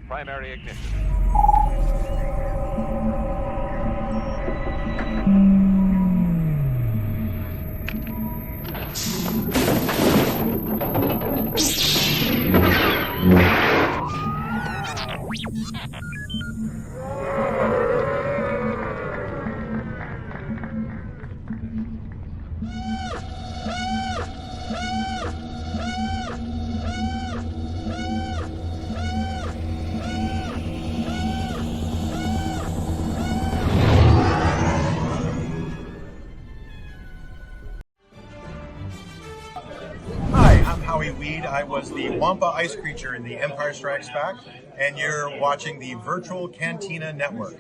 Primary ignition. I was the Wampa ice creature in The Empire Strikes Back, and you're watching the virtual Cantina network.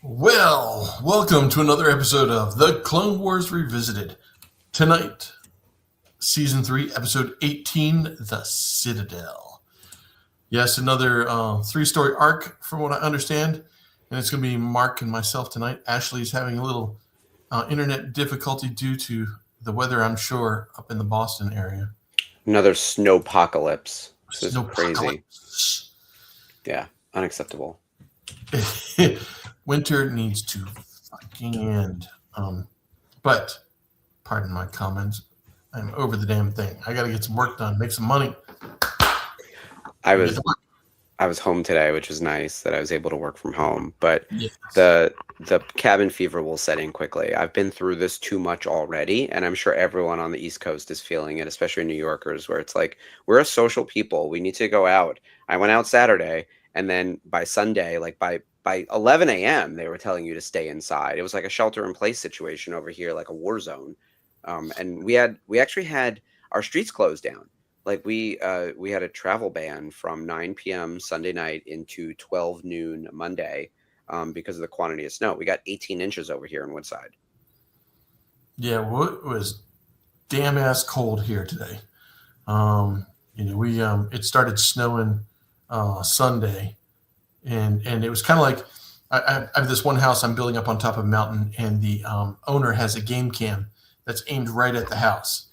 Well, welcome to another episode of The Clone Wars Revisited. Tonight, Season 3, Episode 18, The Citadel. Yes, another 3-story arc from what I understand, and it's going to be Mark and myself tonight. Ashley's having a little internet difficulty due to the weather, I'm sure, up in the Boston area. Another snowpocalypse. This is crazy. Yeah, unacceptable. Winter needs to fucking end. But, pardon my comments, I'm over the damn thing. I got to get some work done, make some money. I was home today, which was nice that I was able to work from home. But yes. The cabin fever will set in quickly. I've been through this too much already, and I'm sure everyone on the East Coast is feeling it, especially New Yorkers, where it's like, we're a social people. We need to go out. I went out Saturday, and then by Sunday, like by 11 a.m., they were telling you to stay inside. It was like a shelter-in-place situation over here, like a war zone. And we actually had our streets closed down. Like we had a travel ban from 9 p.m. Sunday night into 12 noon Monday because of the quantity of snow. We got 18 inches over here in Woodside. Yeah, well, it was damn ass cold here today. It started snowing Sunday, and it was kind of like I have this one house I'm building up on top of a mountain, and the owner has a game cam that's aimed right at the house.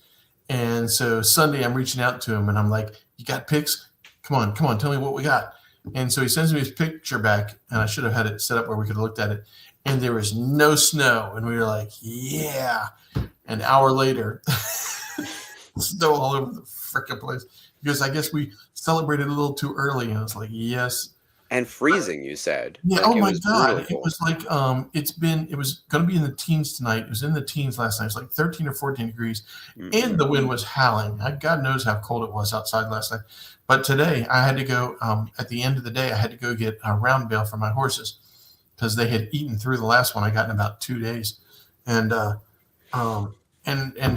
And so Sunday, I'm reaching out to him, and I'm like, "You got pics? Come on, tell me what we got." And so he sends me his picture back, and I should have had it set up where we could have looked at it. And there was no snow, and we were like, "Yeah." An hour later, snow all over the freaking place because I guess we celebrated a little too early. And I was like, "Yes." And freezing, you said. Yeah. Like, oh my God! It was like it was going to be in the teens tonight. It was in the teens last night. It was like 13 or 14 degrees, and the wind was howling. God knows how cold it was outside last night. But today, I had to go. At the end of the day, I had to go get a round bale for my horses because they had eaten through the last one I got in about 2 days, and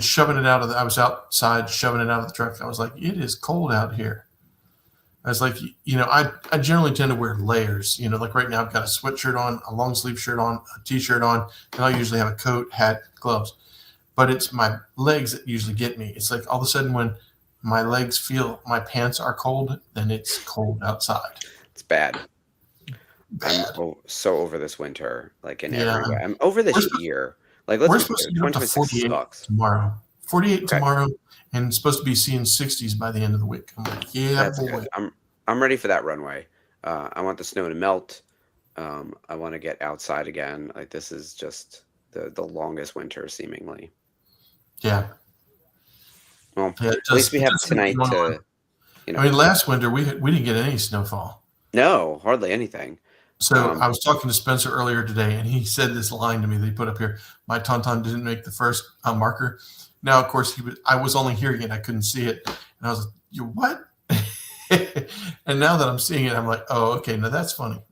shoving it out of I was outside shoving it out of the truck. I was like, "It is cold out here." I was like, I generally tend to wear layers. Like right now I've got a sweatshirt on, a long sleeve shirt on, a t-shirt on, and I usually have a coat, hat, gloves. But it's my legs that usually get me. It's like all of a sudden when my legs feel my pants are cold, then it's cold outside. It's bad. I'm so over this winter, like in every way. I'm over this year. Like we're supposed to get up to 48 tomorrow. 48 tomorrow. And it's supposed to be seeing 60s by the end of the week. I'm like, yeah, that's boy. Good. I'm ready for that runway. I want the snow to melt. I want to get outside again. Like this is just the longest winter, seemingly. Yeah. Well, at least we have tonight to. I mean, last winter we didn't get any snowfall. No, hardly anything. So I was talking to Spencer earlier today, and he said this line to me that he put up here. My tauntaun didn't make the first marker. Now, of course, I was only hearing it. I couldn't see it. And I was like, "You what?" And now that I'm seeing it, I'm like, "Oh, okay. Now that's funny."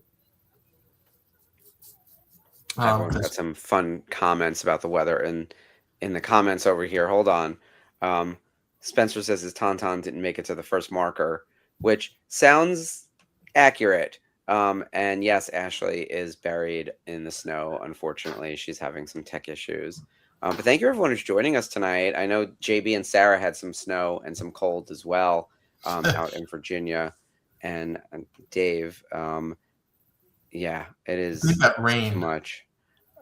Everyone's got some fun comments about the weather. And in the comments over here, hold on. Spencer says his tauntaun didn't make it to the first marker, which sounds accurate. And yes, Ashley is buried in the snow. Unfortunately, she's having some tech issues. But thank you, everyone who's joining us tonight. I know JB and Sarah had some snow and some cold as well out in Virginia. And Dave, yeah, it is rain. too much.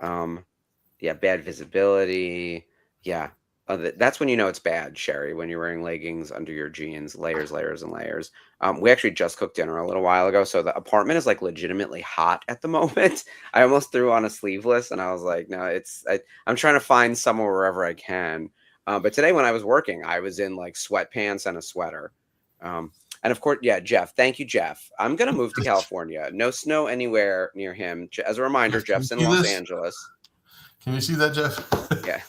Yeah, bad visibility. Yeah, That's when you know it's bad, Sherry, when you're wearing leggings under your jeans, layers, layers, and layers. We actually just cooked dinner a little while ago, so the apartment is like legitimately hot at the moment. I almost threw on a sleeveless, and I was like, no, I'm trying to find somewhere wherever I can. But today when I was working, I was in like sweatpants and a sweater. And of course, yeah, Jeff. Thank you, Jeff. I'm gonna move to California. No snow anywhere near him. As a reminder, Jeff, can you Jeff's in see Los this? Angeles. Can you see that, Jeff? Yeah.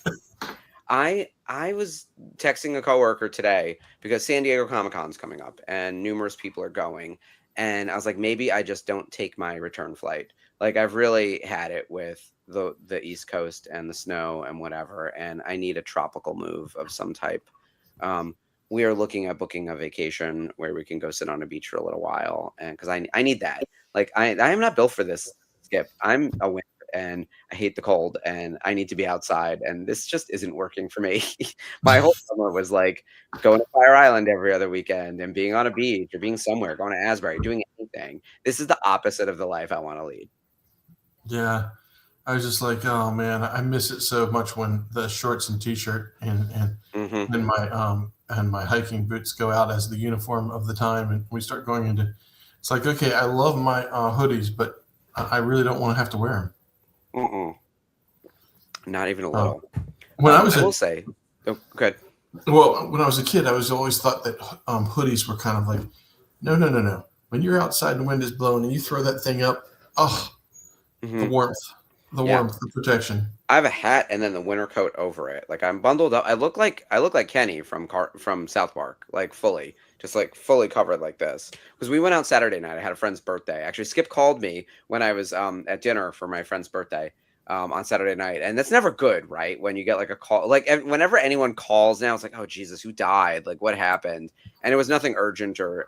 I was texting a coworker today because San Diego Comic-Con's coming up and numerous people are going. And I was like, maybe I just don't take my return flight. Like I've really had it with the East Coast and the snow and whatever, and I need a tropical move of some type. We are looking at booking a vacation where we can go sit on a beach for a little while, and because I need that. Like I am not built for this, Skip. I'm a winter and I hate the cold and I need to be outside, and this just isn't working for me. My whole summer was like going to Fire Island every other weekend and being on a beach or being somewhere, going to Asbury, doing anything. This is the opposite of the life I want to lead. Yeah. I was just like, oh man, I miss it so much when the shorts and t-shirt Mm-hmm. and my hiking boots go out as the uniform of the time, and we start going into. It's like, okay, I love my hoodies, but I really don't want to have to wear them. Mm-mm. Not even a little. When I was I will say, oh, good. Well, when I was a kid, I was always thought that hoodies were kind of like, no. When you're outside and the wind is blowing and you throw that thing up, oh, the warmth, the protection. I have a hat and then the winter coat over it. Like I'm bundled up. I look like Kenny from South Park, like fully, just like fully covered like this. Because we went out Saturday night. I had a friend's birthday. Actually, Skip called me when I was at dinner for my friend's birthday on Saturday night, and that's never good, right? When you get like a call, like whenever anyone calls now, it's like, oh Jesus, who died? Like what happened? And it was nothing urgent or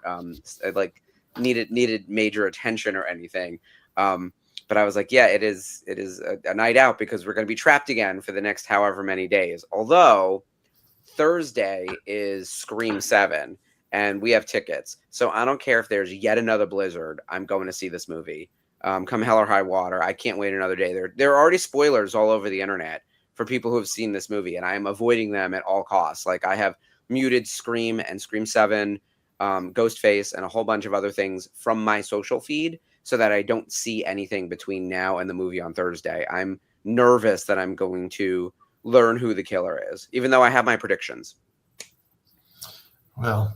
like needed major attention or anything. But I was like, yeah, it is a night out because we're going to be trapped again for the next however many days. Although Thursday is Scream 7 and we have tickets. So I don't care if there's yet another blizzard. I'm going to see this movie. Come hell or high water. I can't wait another day. There are already spoilers all over the internet for people who have seen this movie, and I am avoiding them at all costs. Like I have muted Scream and Scream 7, Ghostface, and a whole bunch of other things from my social feed, so that I don't see anything between now and the movie on Thursday. I'm nervous that I'm going to learn who the killer is, even though I have my predictions. Well,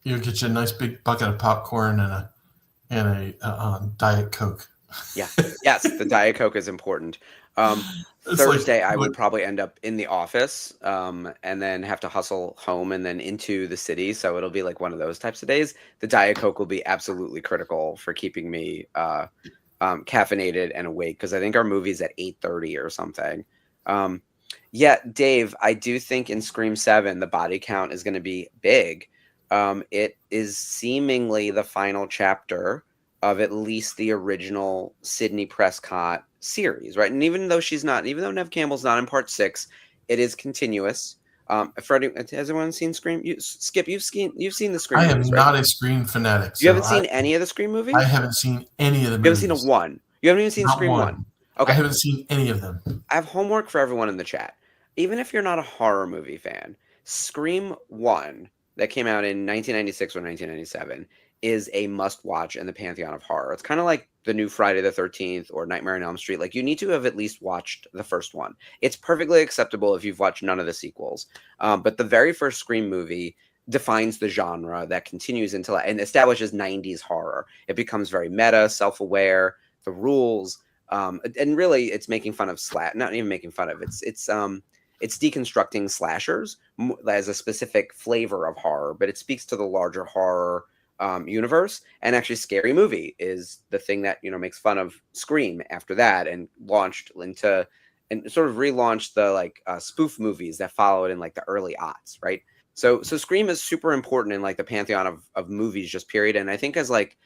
you'll get you a nice big bucket of popcorn and a Diet Coke. Yeah. Yes, the Diet Coke is important. Thursday, I would probably end up in the office and then have to hustle home and then into the city. So it'll be like one of those types of days. The Diet Coke will be absolutely critical for keeping me caffeinated and awake, because I think our movie's at 8:30 or something. Yeah, Dave, I do think in Scream 7, the body count is going to be big. It is seemingly the final chapter of at least the original Sidney Prescott series, right? And even though Neve Campbell's not in part 6, it is continuous. Freddie, has anyone seen Scream? Skip, you've seen the Scream movies, right? I am not a Scream fanatic. You haven't seen any of the Scream movies? I haven't seen any of the movies. You haven't seen one? You haven't even seen Scream 1? Okay. I haven't seen any of them. I have homework for everyone in the chat. Even if you're not a horror movie fan, Scream 1, that came out in 1996 or 1997, is a must-watch in the pantheon of horror. It's kind of like the new Friday the 13th or Nightmare on Elm Street. Like, you need to have at least watched the first one. It's perfectly acceptable if you've watched none of the sequels. But the very first Scream movie defines the genre that continues until and establishes 90s horror. It becomes very meta, self-aware, the rules, and really it's making fun of not even making fun of, it's deconstructing slashers as a specific flavor of horror, but it speaks to the larger horror universe. And actually Scary Movie is the thing that, makes fun of Scream after that, and launched into and sort of relaunched the spoof movies that followed in like the early aughts, right? So Scream is super important in like the pantheon of movies, just period. And I think as like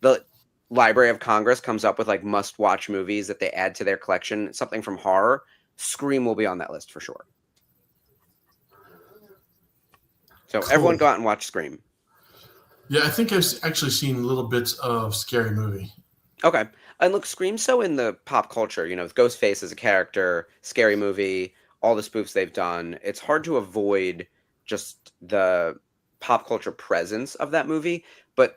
the Library of Congress comes up with like must-watch movies that they add to their collection, something from horror, Scream will be on that list for sure. So cool. Everyone go out and watch Scream. Yeah, I think I've actually seen little bits of Scary Movie. Okay. And look, Scream's so in the pop culture, with Ghostface as a character, Scary Movie, all the spoofs they've done, it's hard to avoid just the pop culture presence of that movie. But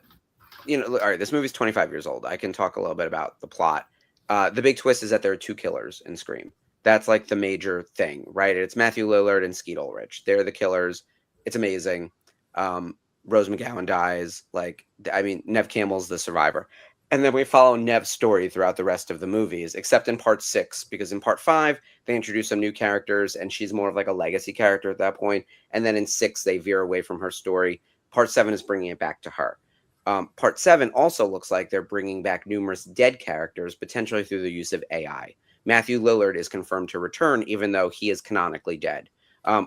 all right, this movie's 25 years old. I can talk a little bit about the plot. The big twist is that there are two killers in Scream. That's like the major thing, right? It's Matthew Lillard and Skeet Ulrich. They're the killers. It's amazing. Rose McGowan dies. Nev Campbell's the survivor. And then we follow Nev's story throughout the rest of the movies, except in part 6, because in part 5, they introduce some new characters, and she's more of like a legacy character at that point. And then in 6, they veer away from her story. Part 7 is bringing it back to her. Part 7 also looks like they're bringing back numerous dead characters, potentially through the use of AI. Matthew Lillard is confirmed to return, even though he is canonically dead,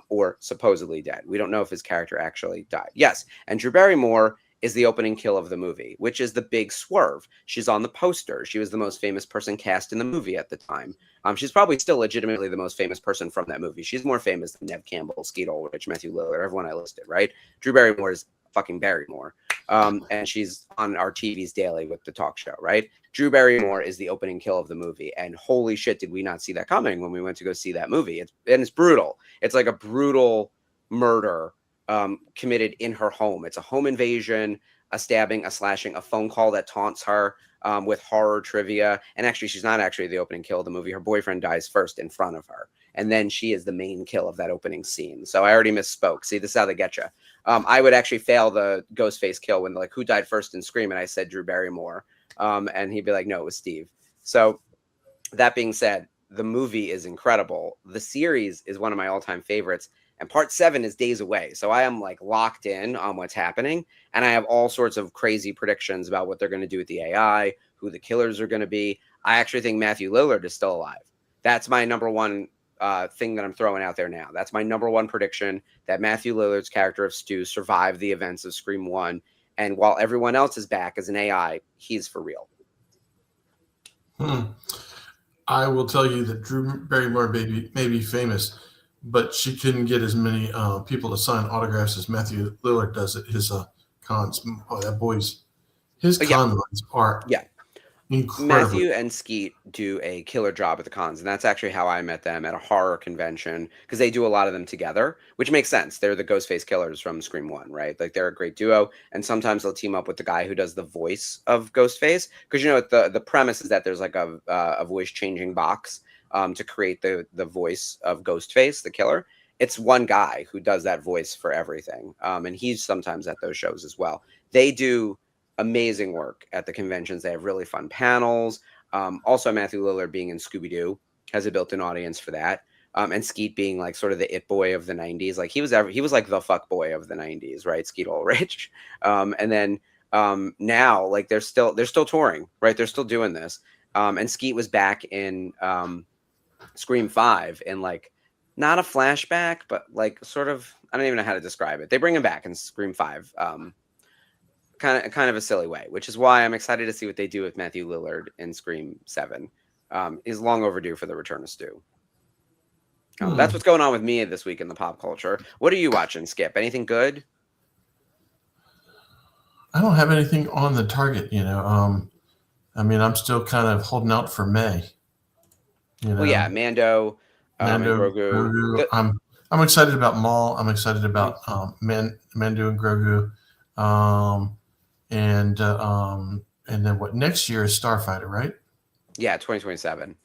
or supposedly dead. We don't know if his character actually died. Yes, and Drew Barrymore is the opening kill of the movie, which is the big swerve. She's on the poster. She was the most famous person cast in the movie at the time. She's probably still legitimately the most famous person from that movie. She's more famous than Nev Campbell, Skeet Ulrich, Matthew Lillard, everyone I listed, right? Drew Barrymore is fucking Barrymore. And she's on our TVs daily with the talk show, right? Drew Barrymore is the opening kill of the movie. And holy shit, did we not see that coming when we went to go see that movie. It's brutal. It's like a brutal murder committed in her home. It's a home invasion, a stabbing, a slashing, a phone call that taunts her with horror trivia. And actually, she's not actually the opening kill of the movie. Her boyfriend dies first in front of her. And then she is the main kill of that opening scene. So I already misspoke. See, this is how they get you. I would actually fail the Ghostface kill when they're like, who died first in Scream? And I said Drew Barrymore. And he'd be like, no, it was Steve. So that being said, the movie is incredible. The series is one of my all-time favorites. And part 7 is days away. So I am like locked in on what's happening. And I have all sorts of crazy predictions about what they're going to do with the AI, who the killers are going to be. I actually think Matthew Lillard is still alive. That's my number one thing that I'm throwing out there now. That's my number one prediction, that Matthew Lillard's character of Stu survived the events of Scream 1. And while everyone else is back as an AI, he's for real. I will tell you that Drew Barrymore may be famous, but she couldn't get as many people to sign autographs as Matthew Lillard does at his cons. Oh, that boy's his con runs are incredible. Matthew and Skeet do a killer job at the cons, and that's actually how I met them at a horror convention, because they do a lot of them together, which makes sense. They're the Ghostface killers from Scream 1, right? Like, they're a great duo, and sometimes they'll team up with the guy who does the voice of Ghostface, because the premise is that there's like a voice changing box to create the voice of Ghostface, the killer. It's one guy who does that voice for everything, and he's sometimes at those shows as well. They do amazing work at the conventions. They have really fun panels. Also, Matthew Lillard being in Scooby-Doo has a built-in audience for that. And Skeet being like sort of the it boy of the 90s. Like he was like the fuck boy of the 90s, right? Skeet Ulrich. And then now, like they're still touring, right? They're still doing this. And Skeet was back in Scream 5 in like not a flashback, but like sort of, I don't even know how to describe it. They bring him back in Scream 5. Kind of a silly way, which is why I'm excited to see what they do with Matthew Lillard in Scream 7. Is long overdue for the return of Stu. That's what's going on with me this week in the pop culture. What are you watching, Skip? Anything good? I don't have anything on the target, I'm still kind of holding out for May. Well, yeah, Mando and Grogu. I'm excited about Maul. I'm excited about Mando and Grogu. And then what next year is Starfighter, right? Yeah, 2027.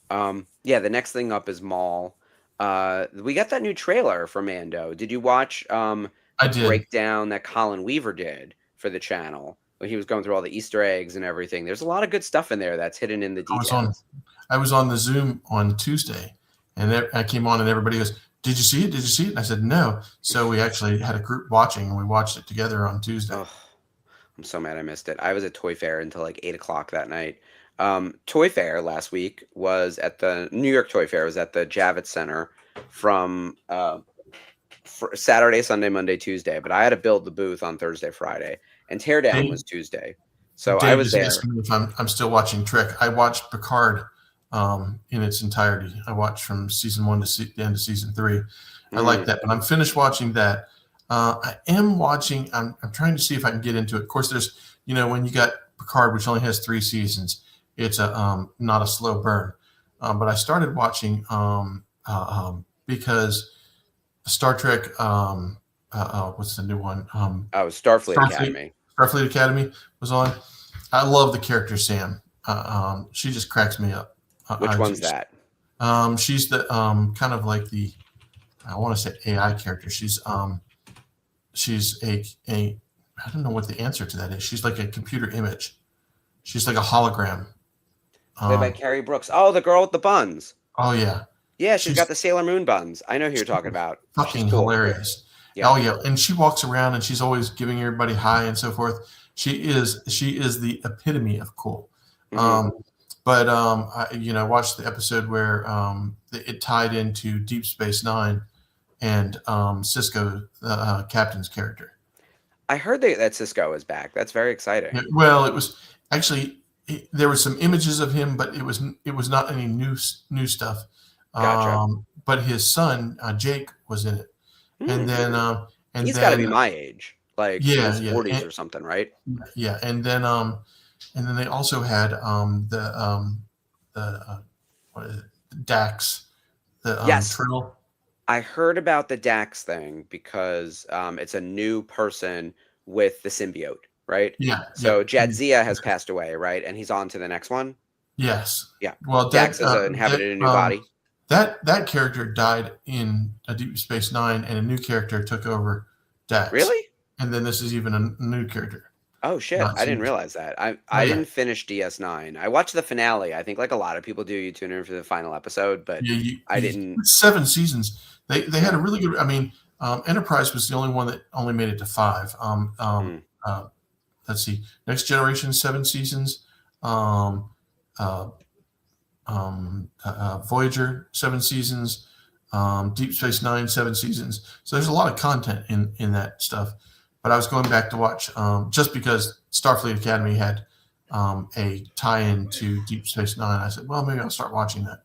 The next thing up is Maul. We got that new trailer for Mando. Did you watch I did. breakdown that Colin Weaver did for the channel when he was going through all the Easter eggs and everything? There's a lot of good stuff in there that's hidden in the details. I was on the Zoom on Tuesday, and I came on and everybody goes, "Did you see it? Did you see it?" And I said, "No." So we actually had a group watching, and we watched it together on Tuesday. Oh, I'm so mad I missed it. I was at Toy Fair until like 8 o'clock that night. Toy Fair last week was at the New York Toy Fair, was at the Javits Center from Saturday, Sunday, Monday, Tuesday. But I had to build the booth on Thursday, Friday, and Teardown was Tuesday. So Dave I was there. If I'm still watching Trek. I watched Picard in its entirety. I watched from season 1 to the end of season 3. I like that, but I'm finished watching that. I am watching. I'm trying to see if I can get into it. Of course, there's when you got Picard, which only has 3 seasons, it's a not a slow burn. But I started watching because Star Trek. What's the new one? Starfleet Academy. Starfleet Academy was on. I love the character Sam. She just cracks me up. Which one's that? She's the kind of like the, I want to say AI character. She's a I don't know what the answer to that is. She's like a computer image. She's like a hologram. Played by Carrie Brooks. Oh, the girl with the buns. Oh yeah. Yeah, she's got the Sailor Moon buns. I know who you're talking about. Fucking cool. Hilarious. Yeah. Oh yeah, and she walks around and she's always giving everybody hi and so forth. She is the epitome of cool. Mm-hmm. I watched the episode where it tied into Deep Space Nine and Cisco, Captain's character. I heard that Cisco is back. That's very exciting. Well, it was actually there were some images of him, but it was not any new stuff. Gotcha. But his son Jake was in it, and then he's got to be my age, like his 40s or something, right? Yeah, and then they also had what is it, Dax, the yes. Turtle. I heard about the Dax thing because it's a new person with the symbiote, right? Yeah. So Jadzia has passed away, right? And he's on to the next one? Yes. Yeah. Well, Dax has inhabited a new body. That character died in a Deep Space Nine, and a new character took over Dax. Really? And then this is even a new character. Oh shit! I didn't realize that. I didn't finish DS9. I watched the finale. I think like a lot of people do. You tune in for the final episode, but I didn't. 7 seasons. They had a really good. I mean, Enterprise was the only one that only made it to 5. Let's see, Next Generation 7 seasons. Voyager 7 seasons. Deep Space Nine 7 seasons. So there's a lot of content in that stuff. But I was going back to watch just because Starfleet Academy had a tie-in to Deep Space Nine. I said, well, maybe I'll start watching that.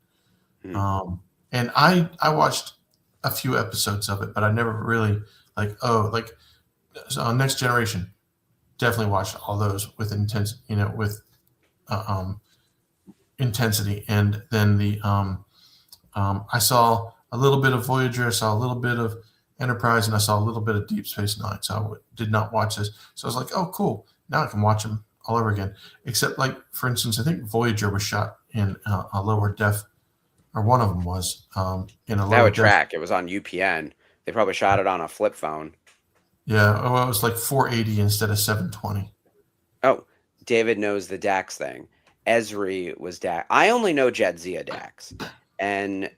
And I watched a few episodes of it, but I never really Next Generation. Definitely watched all those with intensity. And then I saw a little bit of Voyager. I saw a little bit of Enterprise, and I saw a little bit of Deep Space Nine. So I did not watch this. So I was like, oh, cool. Now I can watch them all over again. Except, like, for instance, I think Voyager was shot in a lower def, or one of them was in a lower def. That would track. It was on UPN. They probably shot it on a flip phone. Yeah. Well, it was like 480 instead of 720. Oh, David knows the Dax thing. Esri was Dax. I only know Jadzia Dax. And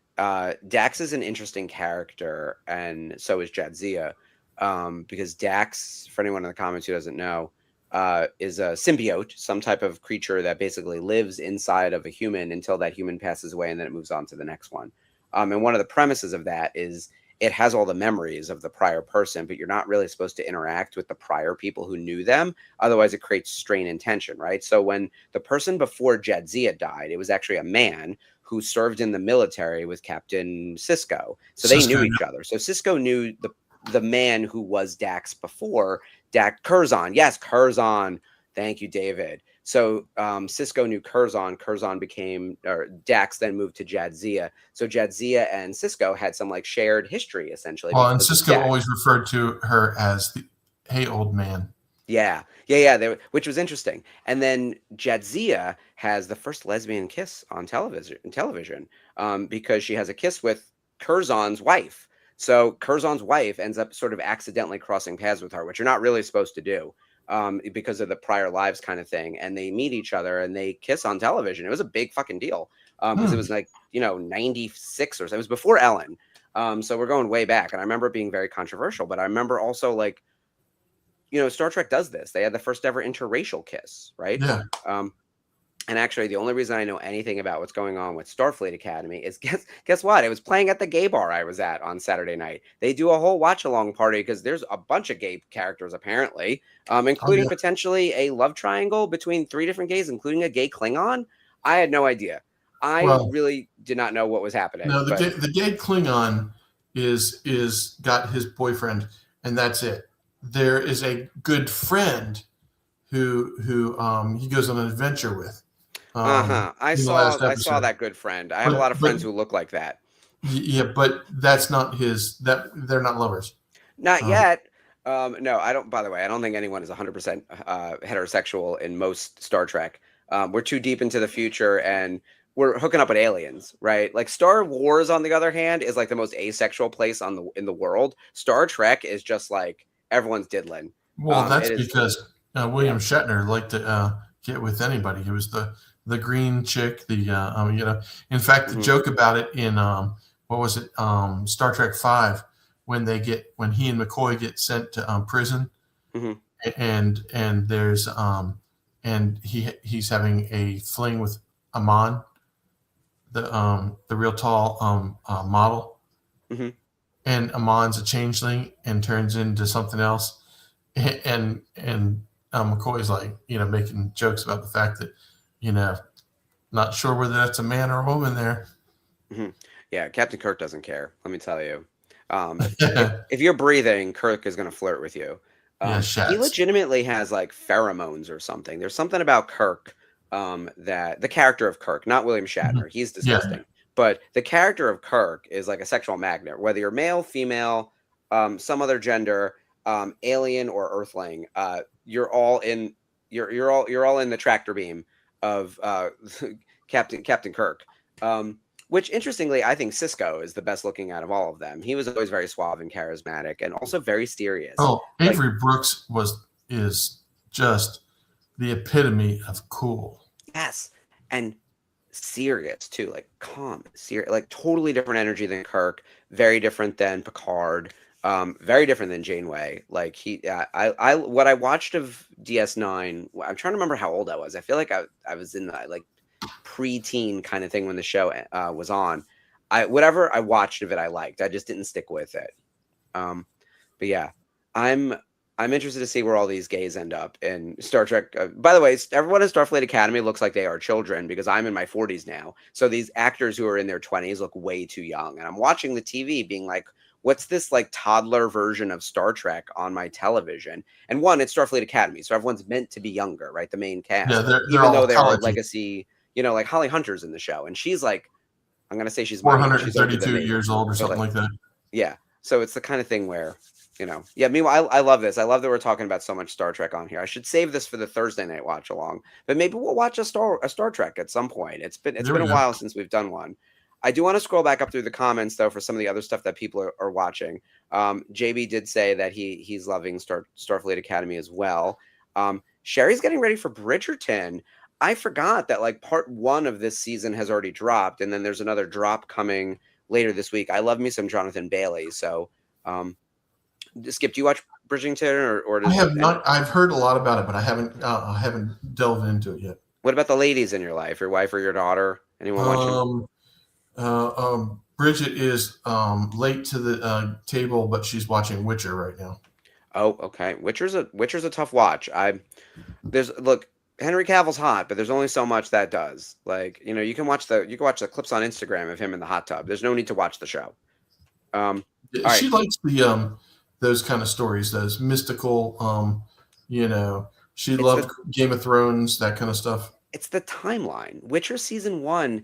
Dax is an interesting character, and so is Jadzia, because Dax, for anyone in the comments who doesn't know, is a symbiote, some type of creature that basically lives inside of a human until that human passes away, and then it moves on to the next one. And one of the premises of that is it has all the memories of the prior person, but you're not really supposed to interact with the prior people who knew them. Otherwise, it creates strain and tension, right? So when the person before Jadzia died, it was actually a man who served in the military with Captain Cisco. So they knew each other. So Cisco knew the man who was Dax before, Dax Curzon. Yes, Curzon. Thank you, David. So Cisco knew Curzon. Curzon Dax then moved to Jadzia. So Jadzia and Cisco had some like shared history, essentially. Well, and Cisco always referred to her as the, hey, old man. Yeah, which was interesting. And then Jadzia has the first lesbian kiss on television, because she has a kiss with Curzon's wife. So Curzon's wife ends up sort of accidentally crossing paths with her, which you're not really supposed to do, because of the prior lives kind of thing. And they meet each other and they kiss on television. It was a big fucking deal, because it was like 96 or so. It was before Ellen. So we're going way back, and I remember it being very controversial. But I remember also like, Star Trek does this. They had the first ever interracial kiss, right? Yeah. And actually, the only reason I know anything about what's going on with Starfleet Academy is guess what? It was playing at the gay bar I was at on Saturday night. They do a whole watch-along party because there's a bunch of gay characters, apparently, including potentially a love triangle between 3 different gays, including a gay Klingon. I had no idea. I really did not know what was happening. No, the gay Klingon is got his boyfriend, and that's it. There is a good friend who he goes on an adventure with. I saw that good friend. I have a lot of friends who look like that. Yeah, but that's not his. That they're not lovers. Not Um, yet. No, I don't. By the way, I don't think anyone is 100% heterosexual in most Star Trek. We're too deep into the future, and we're hooking up with aliens, right? Like Star Wars, on the other hand, is like the most asexual place in the world. Star Trek is just like everyone's diddling. well, that's It is, because yeah. William Shatner liked to get with anybody. He was the green chick. In fact, the Hmm. joke about it in what was it? Star Trek Five, when he and McCoy get sent to prison, Hmm. and there's and he's having a fling with Amon, the real tall model, Hmm. and Amon's a changeling and turns into something else, and McCoy's like making jokes about the fact that you know not sure whether that's a man or a woman there. Hmm. Yeah, Captain Kirk doesn't care. Let me tell you. If Yeah, if you're breathing, Kirk is gonna flirt with you. He Shats. legitimately has like pheromones or something. There's something about Kirk, that the character of Kirk, not William Mhm. Shatner. He's Yeah, disgusting. But the character of Kirk is like a sexual magnet, whether you're male, female, some other gender, alien or Earthling. You're all in. You're all in the tractor beam of Captain Kirk. Which interestingly, I think Cisco is the best looking out of all of them. He was always very suave and charismatic, and also very serious. oh, Like, Avery Brooks is just the epitome of cool. yes, and serious too, like calm, serious, like totally different energy than Kirk. Very different than Picard. Very different than Janeway. Like what I watched of DS9. I'm trying to remember how old I was. I feel like I was in the like preteen kind of thing when the show was on. Whatever I watched of it, I liked. I just didn't stick with it. Um, but yeah, I'm I'm interested to see where all these gays end up in Star Trek. By the way, everyone in Starfleet Academy looks like they are children because I'm in my 40s now. So these actors who are in their 20s look way too young, and I'm watching the TV, being like, "What's this like toddler version of Star Trek on my television?" And one, it's Starfleet Academy, so everyone's meant to be younger, right? The main Yeah, cast, they're even though all there are college, legacy, like Holly Hunter's in the show, and she's like, I'm gonna say she's my age. She's older than 432 me, years old or but something like, like that. yeah. So it's the kind of thing where, yeah. Meanwhile, I love this. I love that we're talking about so much Star Trek on here. I should save this for the Thursday night watch along, but maybe we'll watch a Star Trek at some point. It's There been we a go. while since we've done one. I do want to scroll back up through the comments though for some of the other stuff that people are watching. JB did say that he's loving Starfleet Academy as well. Sherry's getting ready for Bridgerton. I forgot that like part one of this season has already dropped, and then there's another drop coming later this week. I love me some Jonathan Bailey. So, um, Skip, do you watch Bridgerton, or I does have not. I've heard a lot about it, but I haven't delved into it yet. what about the ladies in your life? Your wife or your daughter? Anyone watching? Um, Bridget is late to the table, but she's watching Witcher right now. Oh, okay. Witcher's a tough watch. Look, Henry Cavill's hot, but there's only so much that does. Like, you can watch the clips on Instagram of him in the hot tub. There's no need to watch the show. All right. She likes the those kind of stories, those mystical. You know, she It's loved the Game of Thrones, that kind of stuff. it's the timeline. Witcher season 1,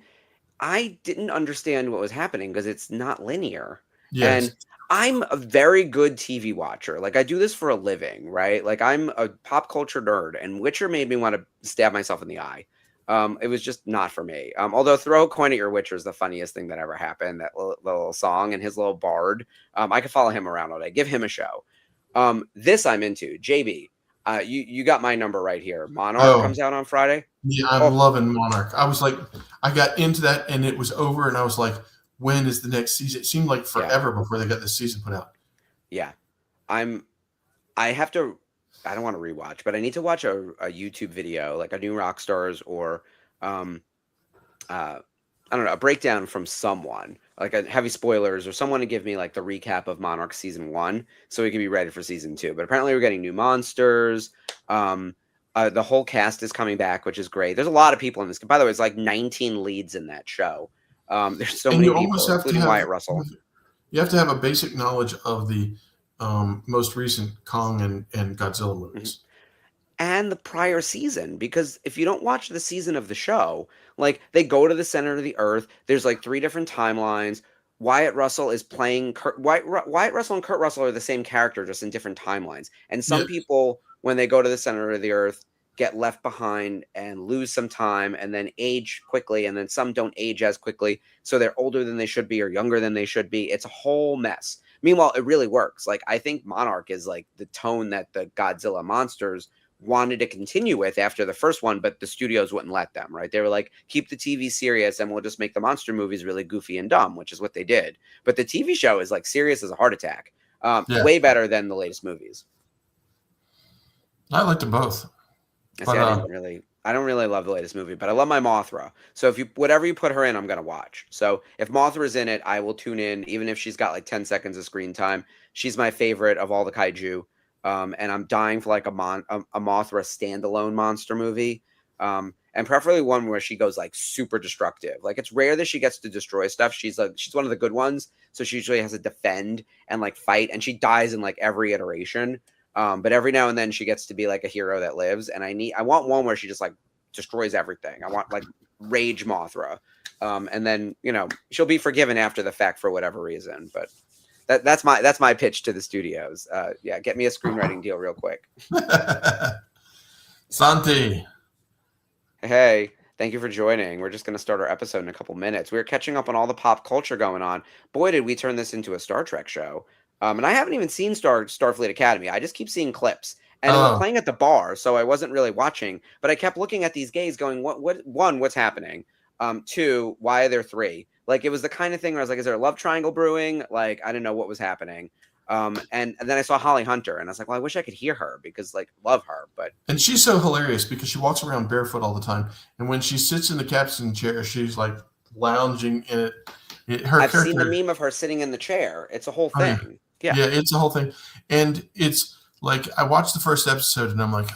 I didn't understand what was happening because it's not linear. And Yes. I'm a very good TV watcher. Like I do this for a living, right? Like I'm a pop culture nerd, and Witcher made me want to stab myself in the eye. It was just not for me. Although throw a coin at your Witcher is the funniest thing that ever happened. That little song and his little bard. I could follow him around all day. Give him a show. This I'm into. JB, you got my number right here. Monarch Oh, comes out on Friday. yeah, I'm Oh, loving Monarch. I was like, I got into that and it was over, and I was like, when is the next season? It seemed like yeah. forever before they got this season put out. Yeah. I'm I have to I don't want to rewatch, but I need to watch a YouTube video, like a new rock stars or um uh I don't know, a breakdown from someone, like a heavy spoilers or someone to give me like the recap of Monarch season 1 so we can be ready for season 2. But apparently we're getting new monsters. The whole cast is coming back, which is great. There's a lot of people in this. By the way, it's like 19 leads in that show. There's so And many you almost people, have to including Wyatt Russell. have a basic knowledge of the most recent Kong and Godzilla Mhm. movies. And the prior season, because if you don't watch the season of the show, like they go to the center of the earth, there's like three different timelines. Wyatt Russell is playing Wyatt Russell and Kurt Russell are the same character, just in different timelines. And some Yeah. people, when they go to the center of the earth, get left behind and lose some time and then age quickly, and then some don't age as quickly, so they're older than they should be or younger than they should be. It's a whole mess. Meanwhile, it really works. Like, I think Monarch is like the tone that the Godzilla monsters wanted to continue with after the first one, but the studios wouldn't let them, right? They were like, keep the TV serious and we'll just make the monster movies really goofy and dumb, which is what they did. But the TV show is like serious as a heart attack. Way better than the latest movies. I liked them both. But, I don't really love the latest movie, but I love my Mothra. So if whatever you put her in, I'm going to watch. So if Mothra's in it, I will tune in, even if she's got like 10 seconds of screen time. She's my favorite of all the kaiju. And I'm dying for like a Mothra standalone monster movie. And preferably one where she goes like super destructive. Like, it's rare that she gets to destroy stuff. She's one of the good ones. So she usually has to defend and like fight, and she dies in like every iteration. But every now and then she gets to be like a hero that lives. And I want one where she just like destroys everything. I want like Rage Mothra. And then, she'll be forgiven after the fact for whatever reason, but that's my pitch to the studios. Get me a screenwriting deal real quick. Santi. Hey, thank you for joining. We're just going to start our episode in a couple minutes. We're catching up on all the pop culture going on. Boy, did we turn this into a Star Trek show. And I haven't even seen Starfleet Academy. I just keep seeing clips. And it was playing at the bar, so I wasn't really watching. But I kept looking at these gays going, what's happening? Two, why are there three? Like, it was the kind of thing where I was like, is there a love triangle brewing? Like, I didn't know what was happening. And then I saw Holly Hunter, and I was like, well, I wish I could hear her because, like, love her. And she's so hilarious because she walks around barefoot all the time. And when she sits in the captain chair, she's like lounging in it. I've seen the meme of her sitting in the chair. It's a whole thing. Yeah, it's a whole thing. And it's like, I watched the first episode and I'm like,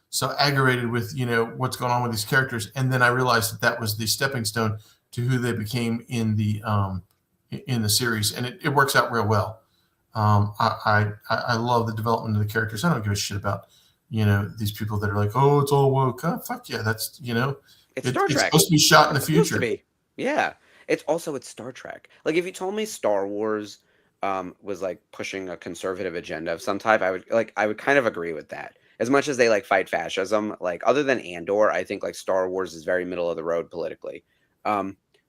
so aggravated with, what's going on with these characters. And then I realized that was the stepping stone to who they became in the series. And it works out real well. I love the development of the characters. I don't give a shit about, these people that are like, oh, it's all woke. Fuck yeah. That's, it's Star Trek. It's supposed to be shot in the future. Yeah. It's Star Trek. Like, if you told me Star Wars was like pushing a conservative agenda of some type, I would kind of agree with that. As much as they like fight fascism, like, other than Andor, I think like Star Wars is very middle of the road politically.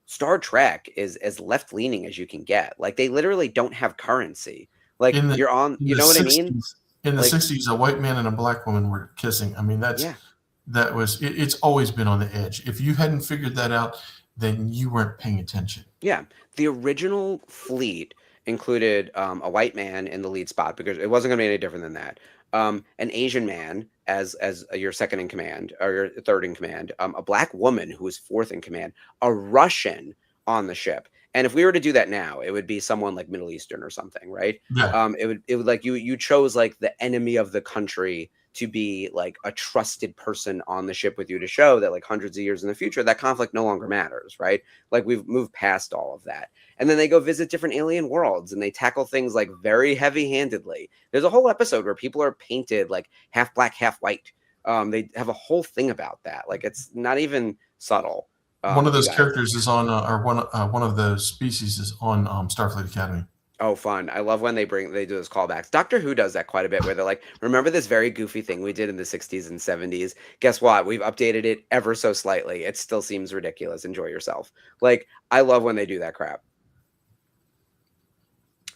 Star Trek is as left leaning as you can get. Like, they literally don't have currency. Like, you know what I mean? In the 60s, a white man and a black woman were kissing. I mean, it's always been on the edge. If you hadn't figured that out, then you weren't paying attention. Yeah. The original fleet included a white man in the lead spot, because it wasn't going to be any different than that. An Asian man as your second in command, or your third in command, a black woman who was fourth in command, a Russian on the ship. And if we were to do that now, it would be someone like Middle Eastern or something, right? Yeah. It would like you chose like the enemy of the country to be like a trusted person on the ship with you, to show that like hundreds of years in the future, that conflict no longer matters, right? Like, we've moved past all of that. And then they go visit different alien worlds and they tackle things like very heavy-handedly. There's a whole episode where people are painted like half black, half white. They have a whole thing about that. Like, it's not even subtle. One of those characters is on, one of those species is on Starfleet Academy. Oh, fun. I love when they do those callbacks. Doctor Who does that quite a bit, where they're like, remember this very goofy thing we did in the 60s and 70s? Guess what? We've updated it ever so slightly. It still seems ridiculous. Enjoy yourself. Like, I love when they do that crap.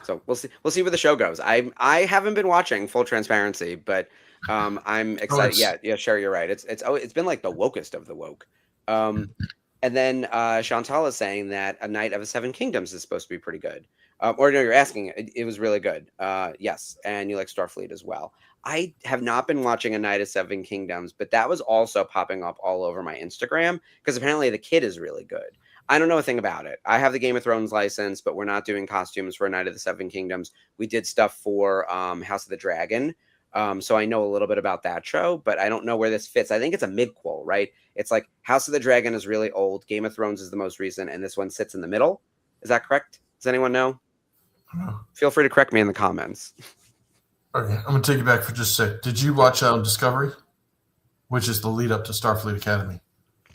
So we'll see where the show goes. I haven't been watching, full transparency, but I'm excited. Yeah, Sherry, you're right. It's been like the wokest of the woke. And then Chantal is saying that A Night of the Seven Kingdoms is supposed to be pretty good. Or no, you're asking, it was really good. Yes, and you like Starfleet as well. I have not been watching A Night of Seven Kingdoms, but that was also popping up all over my Instagram, because apparently the kid is really good. I don't know a thing about it. I have the Game of Thrones license, but we're not doing costumes for A Night of the Seven Kingdoms. We did stuff for House of the Dragon. So I know a little bit about that show, but I don't know where this fits. I think it's a midquel, right? It's like House of the Dragon is really old. Game of Thrones is the most recent, and this one sits in the middle. Is that correct? Does anyone know? Feel free to correct me in the comments. Okay, I'm going to take you back for just a sec. Did you watch Discovery, which is the lead up to Starfleet Academy?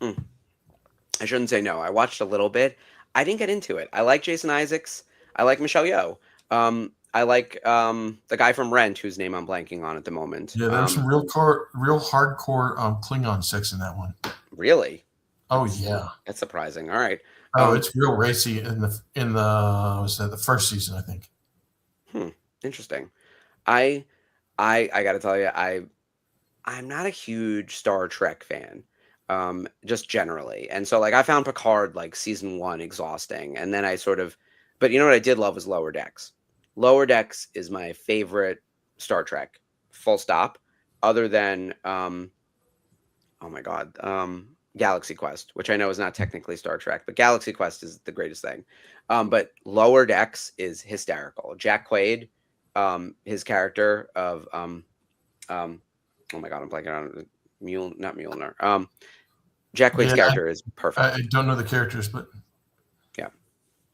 I shouldn't say no. I watched a little bit. I didn't get into it. I like Jason Isaacs. I like Michelle Yeoh. I like the guy from Rent, whose name I'm blanking on at the moment. Yeah, there's some real hardcore Klingon sex in that one. Really? Oh yeah. That's surprising. All right. Oh, it's real racy was that the first season, I think. Interesting. I got to tell you, I'm not a huge Star Trek fan, just generally. And so like I found Picard like season 1 exhausting, and then but you know what I did love was Lower Decks. Lower Decks is my favorite Star Trek, full stop, other than oh my God, Galaxy Quest, which I know is not technically Star Trek, but Galaxy Quest is the greatest thing. But Lower Decks is hysterical. Jack Quaid, his character of oh my God, I'm blanking on not Mjolnir. Jack Quaid's character is perfect. I don't know the characters, but yeah,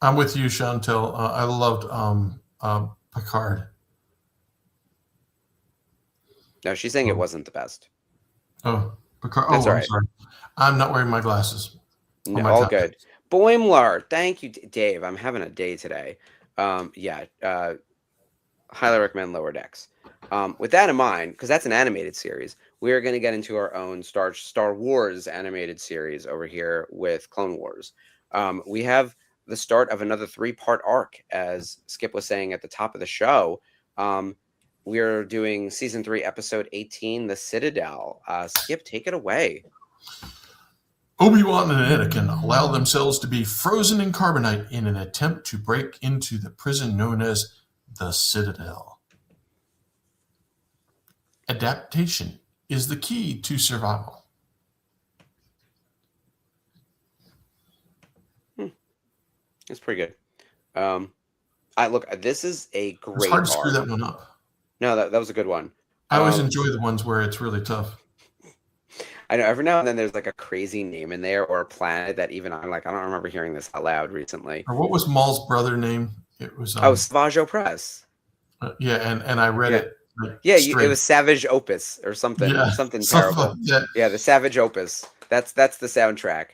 I'm with you, Chantel. I loved Picard. No, she's saying it wasn't the best. Oh, Picard. That's Oh, all I'm right. sorry. I'm not wearing my glasses. No, all good. Boimler, thank you, Dave. I'm having a day today. Yeah, highly recommend Lower Decks. With that in mind, because that's an animated series, we are going to get into our own Star Wars animated series over here with Clone Wars. We have the start of another 3-part arc, as Skip was saying at the top of the show. We're doing season 3, episode 18, The Citadel. Skip, take it away. Obi-Wan and Anakin allow themselves to be frozen in carbonite in an attempt to break into the prison known as the Citadel. Adaptation is the key to survival. It's pretty good. Look, this is a great. It's hard to screw that one up. No, that was a good one. I always enjoy the ones where it's really tough. I know every now and then there's like a crazy name in there or a planet that even I'm like, I don't remember hearing this out loud recently. Or what was Maul's brother name? It was Savage Opress. Yeah, and I read it. Like, it was Savage Opus or something. Yeah, something terrible. Yeah, the Savage Opus. That's the soundtrack.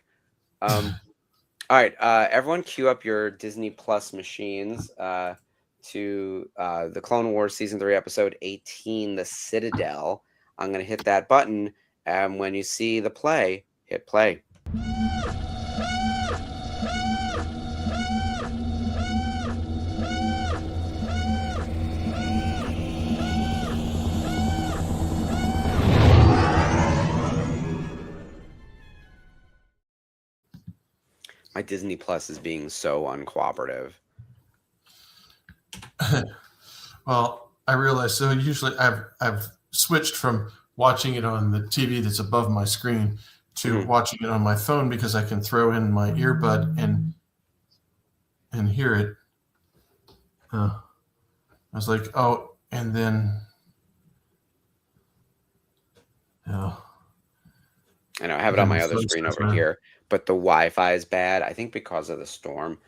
All right, everyone, cue up your Disney Plus machines to the Clone Wars season 3, episode 18, The Citadel. I'm gonna hit that button. And when you see the play, hit play. My Disney Plus is being so uncooperative. Well, I realize, so usually I've switched from watching it on the TV that's above my screen to watching it on my phone because I can throw in my earbud and hear it. I was like, oh, and then I know I have it on my other screen over here, but the Wi-Fi is bad. I think because of the storm.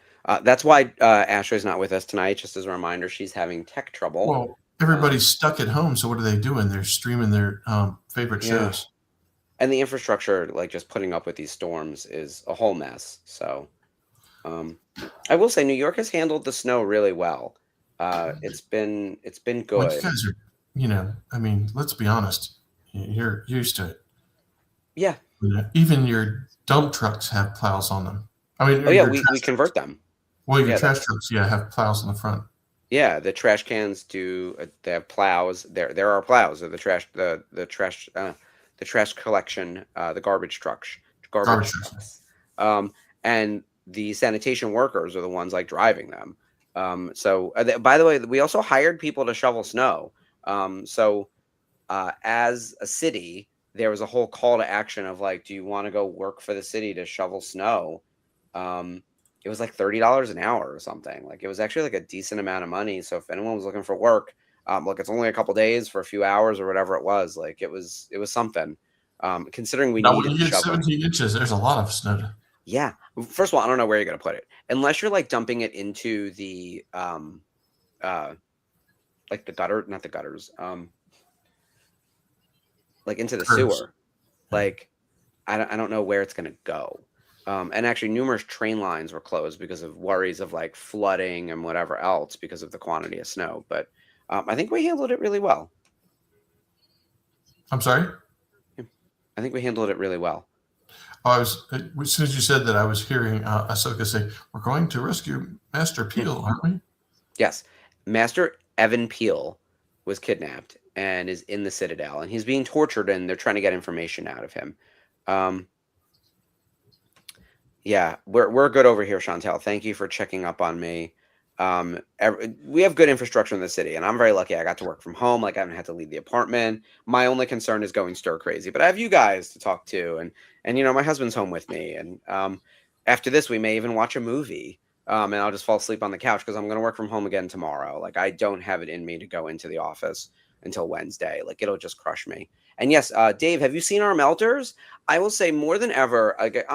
That's why Ashley's not with us tonight. Just as a reminder, she's having tech trouble. Well, everybody's stuck at home, so what are they doing? They're streaming their favorite shows. And the infrastructure, like just putting up with these storms, is a whole mess. So, I will say New York has handled the snow really well. It's been good. Well, you guys are, I mean, let's be honest. You're used to it. Yeah. Even your dump trucks have plows on them. I mean, we convert them. Well, your trash trucks, have plows on the front. Yeah, the trash cans do. They have plows. There are plows. Or the trash collection, the garbage trucks. And the sanitation workers are the ones like driving them. So by the way, we also hired people to shovel snow. As a city, there was a whole call to action of like, do you want to go work for the city to shovel snow? It was like $30 an hour or something. Like it was actually like a decent amount of money. So if anyone was looking for work, look, it's only a couple days for a few hours or whatever it was. Like it was something. Considering we needed when you get 17 inches, there's a lot of snow. Yeah. First of all, I don't know where you're gonna put it, unless you're like dumping it into the like the gutter, not the gutters, like into the sewer. Like I don't know where it's gonna go. And actually, numerous train lines were closed because of worries of like flooding and whatever else because of the quantity of snow. But I think we handled it really well. I'm sorry. Yeah, I think we handled it really well. Oh, as soon as you said that, I was hearing Ahsoka say, "We're going to rescue Master Peel, aren't we?" Yes, Master Evan Peel was kidnapped and is in the Citadel, and he's being tortured, and they're trying to get information out of him. Um, Yeah, we're good over here, Chantel. Thank you for checking up on me. We have good infrastructure in the city, and I'm very lucky. I got to work from home. Like I haven't had to leave the apartment. My only concern is going stir crazy, but I have you guys to talk to, and my husband's home with me, and after this, we may even watch a movie. And I'll just fall asleep on the couch because I'm going to work from home again tomorrow. Like I don't have it in me to go into the office until Wednesday. Like it'll just crush me. And yes, Dave, have you seen our melters? I will say more than ever. Like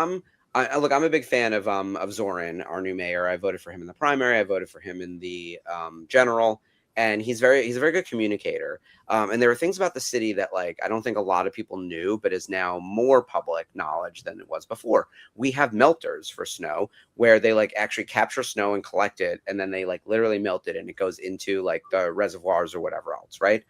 look, I'm a big fan of Zoran, our new mayor. I voted for him in the primary. I voted for him in the general, and he's a very good communicator. And there are things about the city that like I don't think a lot of people knew, but is now more public knowledge than it was before. We have melters for snow where they like actually capture snow and collect it, and then they like literally melt it, and it goes into like the reservoirs or whatever else, right?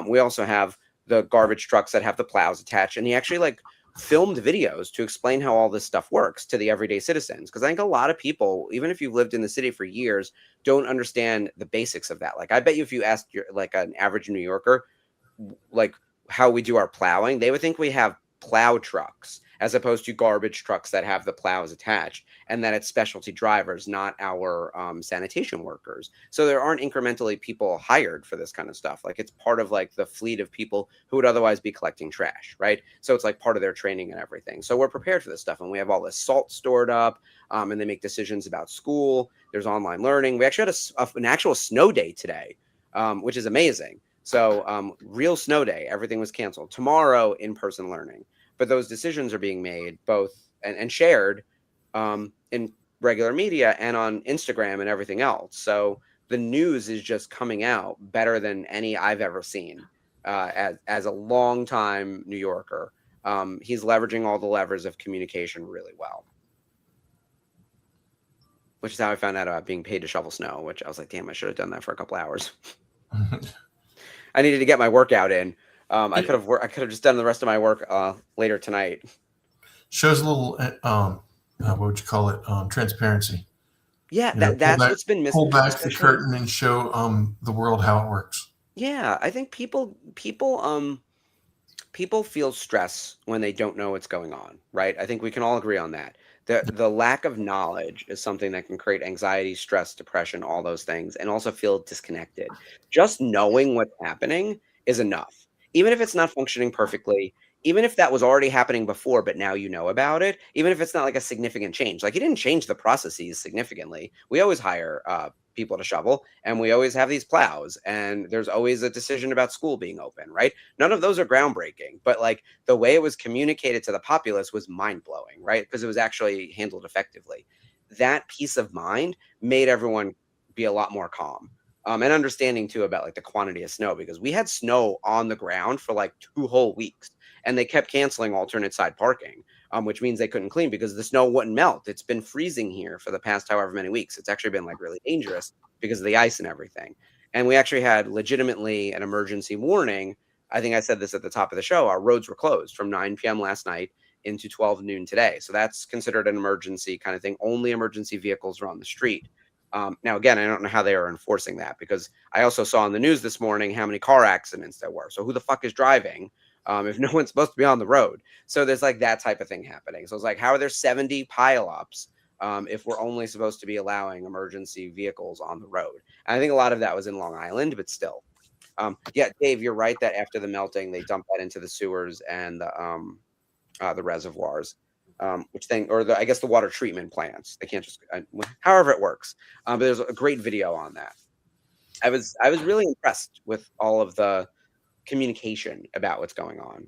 We also have the garbage trucks that have the plows attached, and he actually like filmed videos to explain how all this stuff works to the everyday citizens. Because I think a lot of people, even if you've lived in the city for years, don't understand the basics of that. Like I bet you if you asked your like an average New Yorker, like how we do our plowing, they would think we have plow trucks as opposed to garbage trucks that have the plows attached, and that it's specialty drivers, not our sanitation workers. So there aren't incrementally people hired for this kind of stuff. Like it's part of like the fleet of people who would otherwise be collecting trash, right? So it's like part of their training and everything. So we're prepared for this stuff, and we have all this salt stored up, and they make decisions about school. There's online learning. We actually had an actual snow day today, which is amazing. So real snow day, everything was canceled. Tomorrow, in-person learning. But those decisions are being made both and shared in regular media and on Instagram and everything else. So the news is just coming out better than any I've ever seen as a longtime New Yorker. He's leveraging all the levers of communication really well, which is how I found out about being paid to shovel snow, which I was like, damn, I should have done that for a couple hours. I needed to get my workout in. I could have just done the rest of my work later tonight. Shows a little, what would you call it? Transparency. Yeah, that's what's been missing. Pull back the curtain and show the world how it works. Yeah, I think people feel stress when they don't know what's going on, right? I think we can all agree on that. The lack of knowledge is something that can create anxiety, stress, depression, all those things, and also feel disconnected. Just knowing what's happening is enough. Even if it's not functioning perfectly, even if that was already happening before, but now you know about it, even if it's not like a significant change. Like, it didn't change the processes significantly. We always hire people to shovel, and we always have these plows, and there's always a decision about school being open, right? None of those are groundbreaking, but like the way it was communicated to the populace was mind-blowing, right? Because it was actually handled effectively. That peace of mind made everyone be a lot more calm. And understanding too about like the quantity of snow, because we had snow on the ground for like 2 whole weeks, and they kept canceling alternate side parking, which means they couldn't clean because the snow wouldn't melt. It's been freezing here for the past however many weeks. It's actually been like really dangerous because of the ice and everything. And we actually had legitimately an emergency warning. I think I said this at the top of the show. Our roads were closed from 9 p.m. last night into 12 noon today. So that's considered an emergency kind of thing. Only emergency vehicles are on the street. Now, again, I don't know how they are enforcing that, because I also saw on the news this morning how many car accidents there were. So who the fuck is driving if no one's supposed to be on the road? So there's like that type of thing happening. So it's like, how are there 70 pileups if we're only supposed to be allowing emergency vehicles on the road? And I think a lot of that was in Long Island, but still. Yeah, Dave, you're right that after the melting, they dump that into the sewers and the reservoirs. I guess the water treatment plants. They can't just, however it works. But there's a great video on that. I was really impressed with all of the communication about what's going on.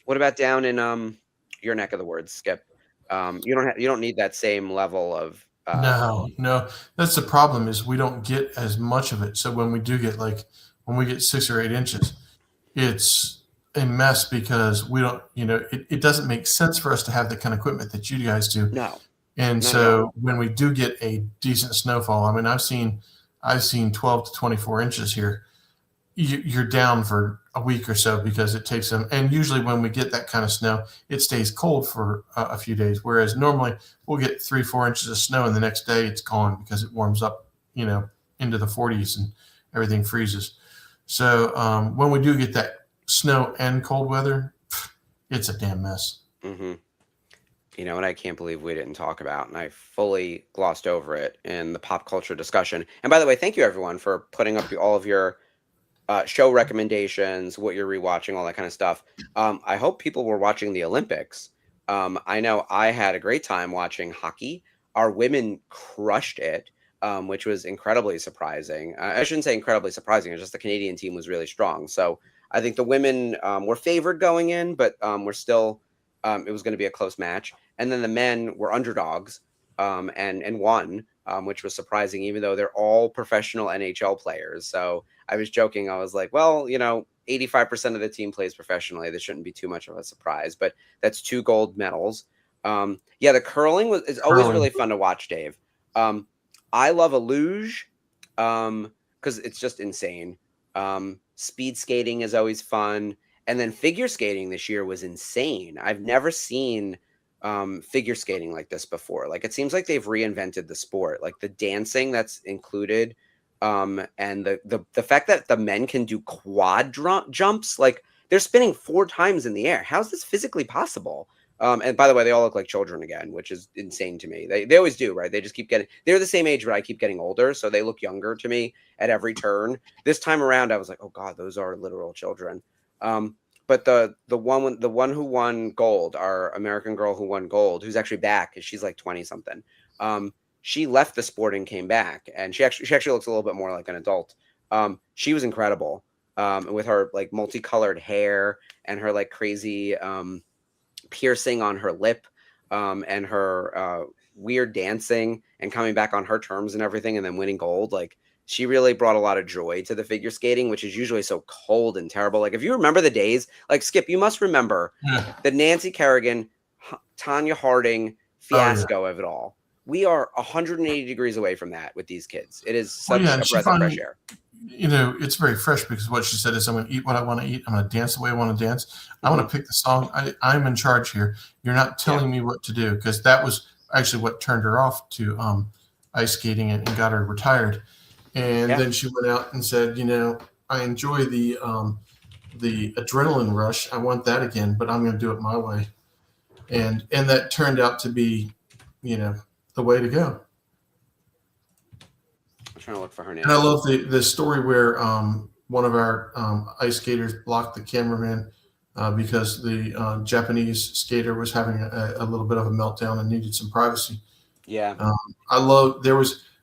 What about down in your neck of the woods, Skip? You don't need that same level of. No, that's the problem, is we don't get as much of it. So when we do get when we get 6 or 8 inches, it's a mess because we don't, it doesn't make sense for us to have the kind of equipment that you guys do. No, And not at all. so when we do get a decent snowfall, I mean, I've seen 12 to 24 inches here. You're down for a week or so because it takes them. And usually when we get that kind of snow, it stays cold for a few days. Whereas normally we'll get 3-4 inches of snow and the next day it's gone because it warms up, into the 40s and everything freezes. So when we do get that snow and cold weather, it's a damn mess. Hmm. You know what I can't believe we didn't talk about, and I fully glossed over it in the pop culture discussion. And by the way, thank you everyone for putting up all of your show recommendations, what you're rewatching, all that kind of stuff. I hope people were watching the Olympics. I know I had a great time watching hockey. Our women crushed it, which was incredibly surprising. I shouldn't say incredibly surprising. It's just the Canadian team was really strong. So I think the women were favored going in, but we're still. It was going to be a close match. And then the men were underdogs and won, which was surprising, even though they're all professional NHL players. So I was joking. I was like, well, 85% of the team plays professionally. This shouldn't be too much of a surprise. But that's 2 gold medals. Yeah, the curling is always Curling. really fun to watch, Dave. I love a luge because it's just insane. Speed skating is always fun. And then figure skating this year was insane. I've never seen figure skating like this before. Like, it seems like they've reinvented the sport. Like the dancing that's included, and the fact that the men can do quad jumps, like they're spinning 4 times in the air. How's this physically possible? And by the way, they all look like children again, which is insane to me. They always do, right? They just keep they're the same age, but I keep getting older, so they look younger to me at every turn. This time around, I was like, oh God, those are literal children. But the one who won gold, our American girl who won gold, who's actually back, she's like 20 something. She left the sport and came back, and she actually looks a little bit more like an adult. She was incredible, with her like multicolored hair and her like crazy piercing on her lip, and her weird dancing and coming back on her terms and everything, and then winning gold. Like, she really brought a lot of joy to the figure skating, which is usually so cold and terrible. Like, if you remember the days, like Skip, you must remember the Nancy Kerrigan, Tanya Harding fiasco of it all. We are 180 degrees away from that with these kids. It is such a breath of fresh air. It's very fresh because what she said is, I'm going to eat what I want to eat. I'm going to dance the way I want to dance. I want to pick the song. I'm in charge here. You're not telling me what to do, because that was actually what turned her off to ice skating and got her retired. And then she went out and said, I enjoy the adrenaline rush. I want that again, but I'm going to do it my way. And that turned out to be, the way to go. I'm trying to look for her name. And I love the story where one of our ice skaters blocked the cameraman because the Japanese skater was having a little bit of a meltdown and needed some privacy. Yeah.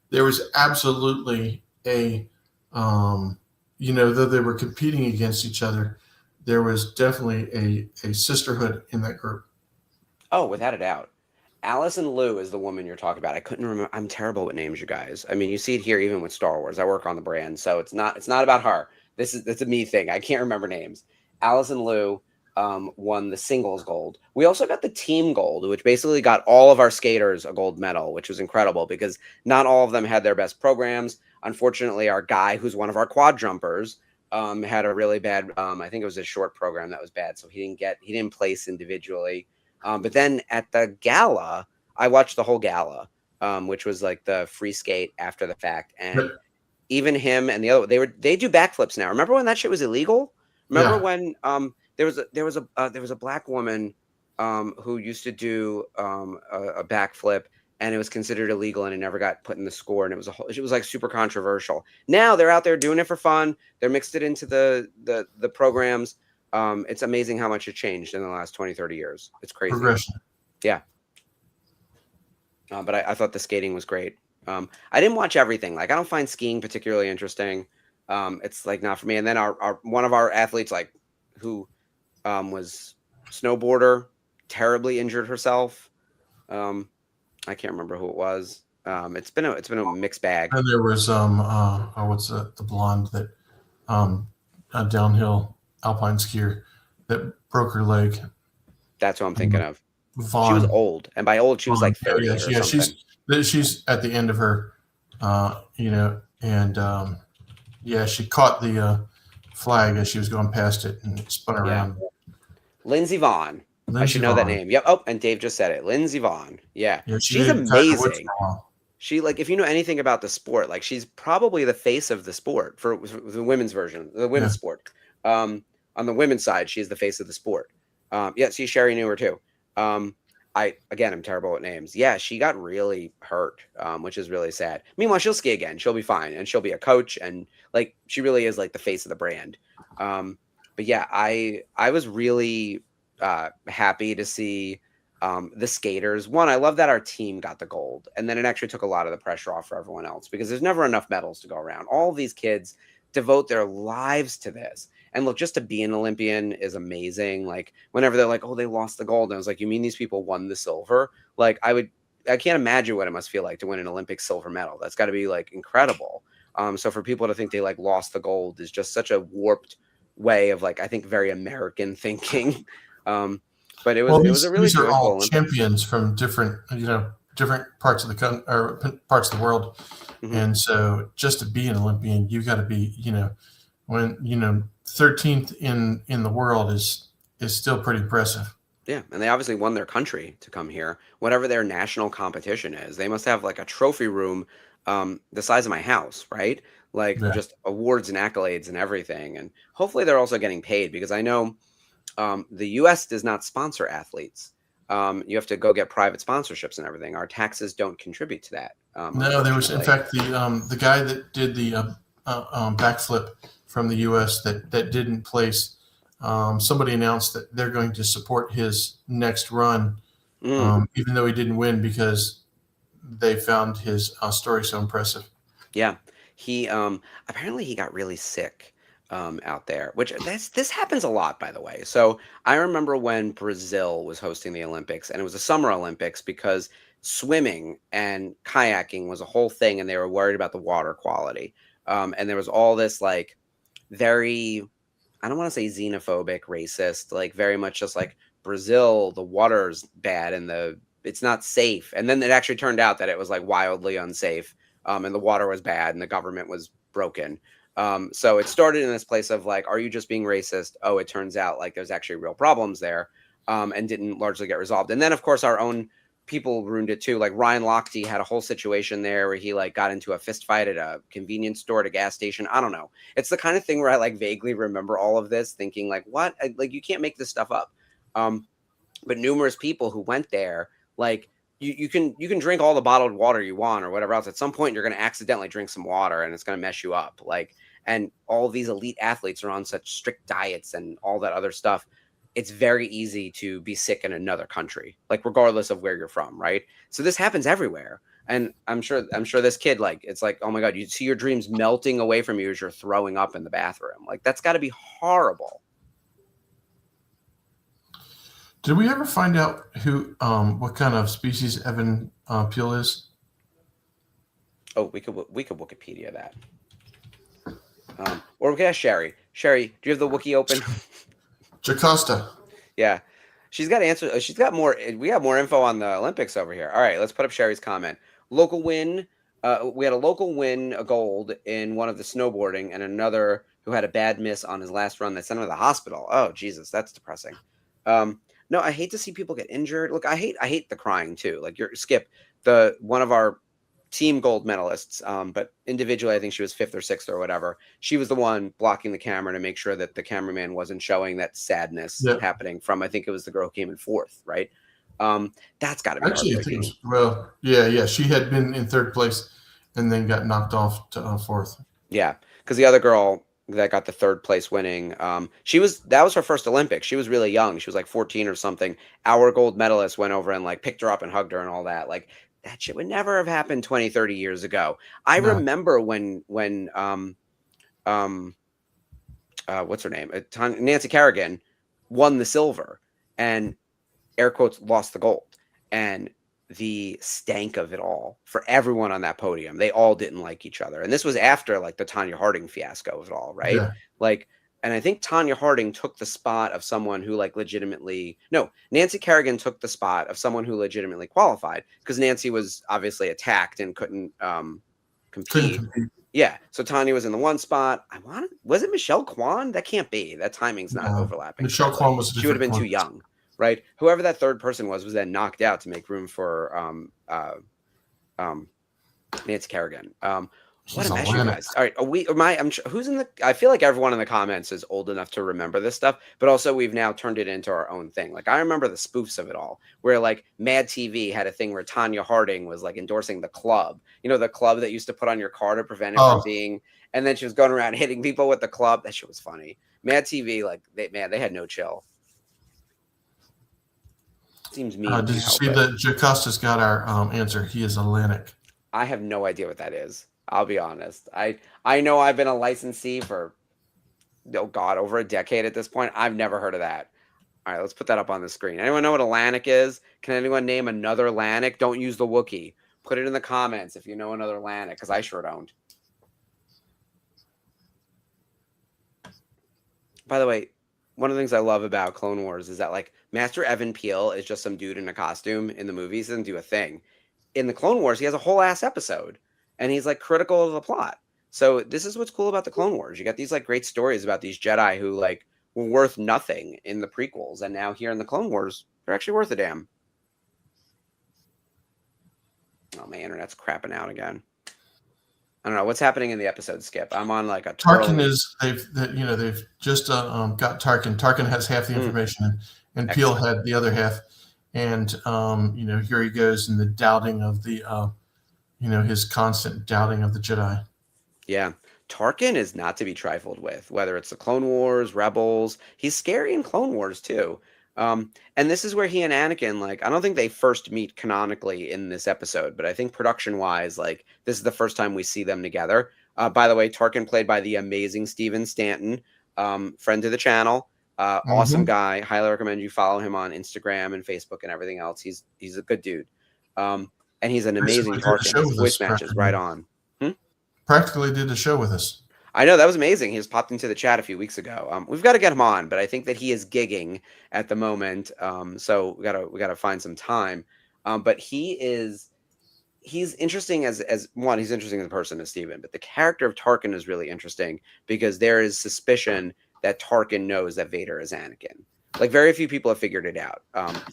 There was absolutely a, though they were competing against each other, there was definitely a sisterhood in that group. Oh, without a doubt. Allison Liu is the woman you're talking about. I couldn't remember. I'm terrible with names, you guys. I mean, you see it here even with Star Wars. I work on the brand, so it's not about her. It's a me thing. I can't remember names. Allison Liu won the singles gold. We also got the team gold, which basically got all of our skaters a gold medal, which was incredible because not all of them had their best programs. Unfortunately, our guy, who's one of our quad jumpers, had a really bad. I think it was a short program that was bad, so he didn't place individually. But then at the gala, I watched the whole gala, which was like the free skate after the fact, and even him and the other, they do backflips now. Remember when that shit was illegal? Remember when there was a black woman who used to do a backflip, and it was considered illegal, and it never got put in the score, and it was like super controversial. Now they're out there doing it for fun. They're mixed it into the programs. It's amazing how much it changed in the last 20, 30 years. It's crazy. Progression. Yeah. But I thought the skating was great. I didn't watch everything. Like, I don't find skiing particularly interesting. It's like not for me. And then our one of our athletes, like, who was snowboarder, terribly injured herself. I can't remember who it was. It's been a mixed bag. And there was what's the blonde that a downhill alpine skier that broke her leg. That's what I'm thinking of. She was Vaughn. old, and by old, she was like 30 or something. She's at the end of her, and she caught the flag as she was going past it and spun around. Lindsey Vaughn. I should know that name. Yep. Oh, and Dave just said it. Lindsey Vaughn. Yeah. She's amazing. She, like, if you know anything about the sport, like, she's probably the face of the sport for the women's version, the women's sport. On the women's side, she's the face of the sport. See, Sherry knew her too. I'm terrible at names. Yeah, she got really hurt, which is really sad. Meanwhile, she'll ski again. She'll be fine, and she'll be a coach, and like she really is like the face of the brand. But yeah, I was really happy to see the skaters. One, I love that our team got the gold, and then it actually took a lot of the pressure off for everyone else because there's never enough medals to go around. All of these kids devote their lives to this. And look, just to be an Olympian is amazing. Like whenever they're like, oh, they lost the gold. And I was like, you mean these people won the silver? Like I can't imagine what it must feel like to win an Olympic silver medal. That's got to be like incredible. So for people to think they like lost the gold is just such a warped way of like, I think very American thinking. But it was a really beautiful all Olympics. Champions from different parts of the country or parts of the world. Mm-hmm. And so just to be an Olympian, you've got to be, 13th in the world is still pretty impressive. Yeah, and they obviously won their country to come here. Whatever their national competition is, they must have like a trophy room the size of my house, right? Like just awards and accolades and everything. And hopefully they're also getting paid because I know the U.S. does not sponsor athletes. You have to go get private sponsorships and everything. Our taxes don't contribute to that. No, there was in fact the guy that did the backflip from the U.S. that didn't place. Somebody announced that they're going to support his next run, even though he didn't win because they found his story so impressive. Yeah, he apparently he got really sick out there, which this happens a lot, by the way. So I remember when Brazil was hosting the Olympics, and it was the Summer Olympics because swimming and kayaking was a whole thing, and they were worried about the water quality. And there was all this like very, I don't want to say xenophobic, racist, like very much just like Brazil, the water's bad and it's not safe. And then it actually turned out that it was like wildly unsafe, and the water was bad and the government was broken. So it started in this place of like, are you just being racist? Oh, it turns out like there's actually real problems there, and didn't largely get resolved. And then of course our own people ruined it too. Like Ryan Lochte had a whole situation there where he like got into a fist fight at a convenience store at a gas station. I don't know. It's the kind of thing where I like vaguely remember all of this thinking like, what? Like you can't make this stuff up. But numerous people who went there, like you can drink all the bottled water you want or whatever else. At some point you're going to accidentally drink some water and it's going to mess you up. Like, and all these elite athletes are on such strict diets and all that other stuff. It's very easy to be sick in another country, like regardless of where you're from, right? So this happens everywhere. And I'm sure this kid, like, it's like, oh my God, you see your dreams melting away from you as you're throwing up in the bathroom. Like, that's got to be horrible. Did we ever find out what kind of species Evan Peel is? Oh, we could Wikipedia that. Or we could ask Sherry. Sherry, do you have the wiki open? Jocasta. Yeah. She's got answers. She's got more. We have more info on the Olympics over here. All right, let's put up Sherry's comment. Local win. We had a local win, a gold in one of the snowboarding, and another who had a bad miss on his last run that sent him to the hospital. Oh, Jesus, that's depressing. No, I hate to see people get injured. Look, I hate the crying too. Like Skip, one of our team gold medalists, but individually, I think she was 5th or 6th or whatever. She was the one blocking the camera to make sure that the cameraman wasn't showing that sadness happening from, I think it was the girl who came in 4th, right? That's got to be actually, I think it was, yeah. She had been in 3rd place and then got knocked off to 4th. Yeah, because the other girl that got the 3rd place winning, that was her first Olympics. She was really young. She was like 14 or something. Our gold medalist went over and like picked her up and hugged her and all that. Like, that shit would never have happened 20, 30 years ago. I remember when what's her name? Nancy Kerrigan won the silver and air quotes lost the gold. And the stank of it all for everyone on that podium. They all didn't like each other. And this was after like the Tanya Harding fiasco of it all, right? Yeah. Like And I think Tanya Harding took the spot of someone who like legitimately no, Nancy Kerrigan took the spot of someone who legitimately qualified because Nancy was obviously attacked and couldn't compete. Yeah, so Tanya was in the one spot. Was it Michelle Kwan? That can't be. That timing's not overlapping. Michelle Kwan was she would have been too young, right? Whoever that third person was then knocked out to make room for Nancy Kerrigan. What a mess, you guys. All right, who's in the I feel like everyone in the comments is old enough to remember this stuff, but also we've now turned it into our own thing. Like I remember the spoofs of it all, where like Mad TV had a thing where Tanya Harding was like endorsing the club. You know, the club that used to put on your car to prevent it from being, and then she was going around hitting people with the club. That shit was funny. Mad TV, like they had no chill. Seems mean. Did you see that Jacosta's got our answer? He is Atlantic. I have no idea what that is. I'll be honest. I know I've been a licensee for, oh God, over a decade at this point. I've never heard of that. All right, let's put that up on the screen. Anyone know what Atlantic is? Can anyone name another Atlantic? Don't use the Wookiee. Put it in the comments if you know another Atlantic, because I sure don't. By the way, one of the things I love about Clone Wars is that like Master Evan Peel is just some dude in a costume in the movies. He doesn't do a thing. In the Clone Wars, he has a whole ass episode. And he's like critical of the plot. So this is what's cool about the Clone Wars. You got these like great stories about these Jedi who like were worth nothing in the prequels. And now here in the Clone Wars, they're actually worth a damn. Oh, my internet's crapping out again. I don't know what's happening in the episode, Skip. I'm on like a Tarkin is they've just got Tarkin. Tarkin has half the information and Peel had the other half. And here he goes in the doubting of the his constant doubting of the Jedi. Yeah. Tarkin is not to be trifled with, whether it's the Clone Wars, Rebels. He's scary in Clone Wars, too. And this is where he and Anakin, like, I don't think they first meet canonically in this episode, but I think production-wise, like, this is the first time we see them together. By the way, Tarkin played by the amazing Steven Stanton, friend to the channel. Awesome guy. Highly recommend you follow him on Instagram and Facebook and everything else. He's a good dude. And he's an amazing Tarkin. His voice matches right on. Practically did a show with us. I know, that was amazing. He just popped into the chat a few weeks ago. We've got to get him on, but I think that he is gigging at the moment. So we gotta find some time. But he's interesting as one. He's interesting as a person, as Steven. But the character of Tarkin is really interesting because there is suspicion that Tarkin knows that Vader is Anakin. Like very few people have figured it out.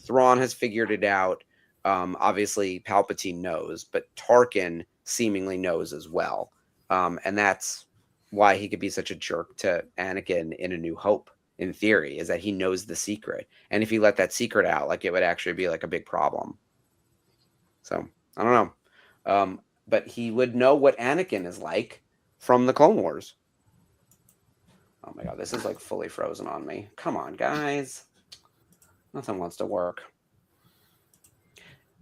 Thrawn has figured it out. Obviously, Palpatine knows, but Tarkin seemingly knows as well. And that's why he could be such a jerk to Anakin in A New Hope, in theory, is that he knows the secret. And if he let that secret out, like it would actually be like a big problem. So, I don't know. But he would know what Anakin is like from the Clone Wars. Oh my God, this is like fully frozen on me. Come on, guys. Nothing wants to work.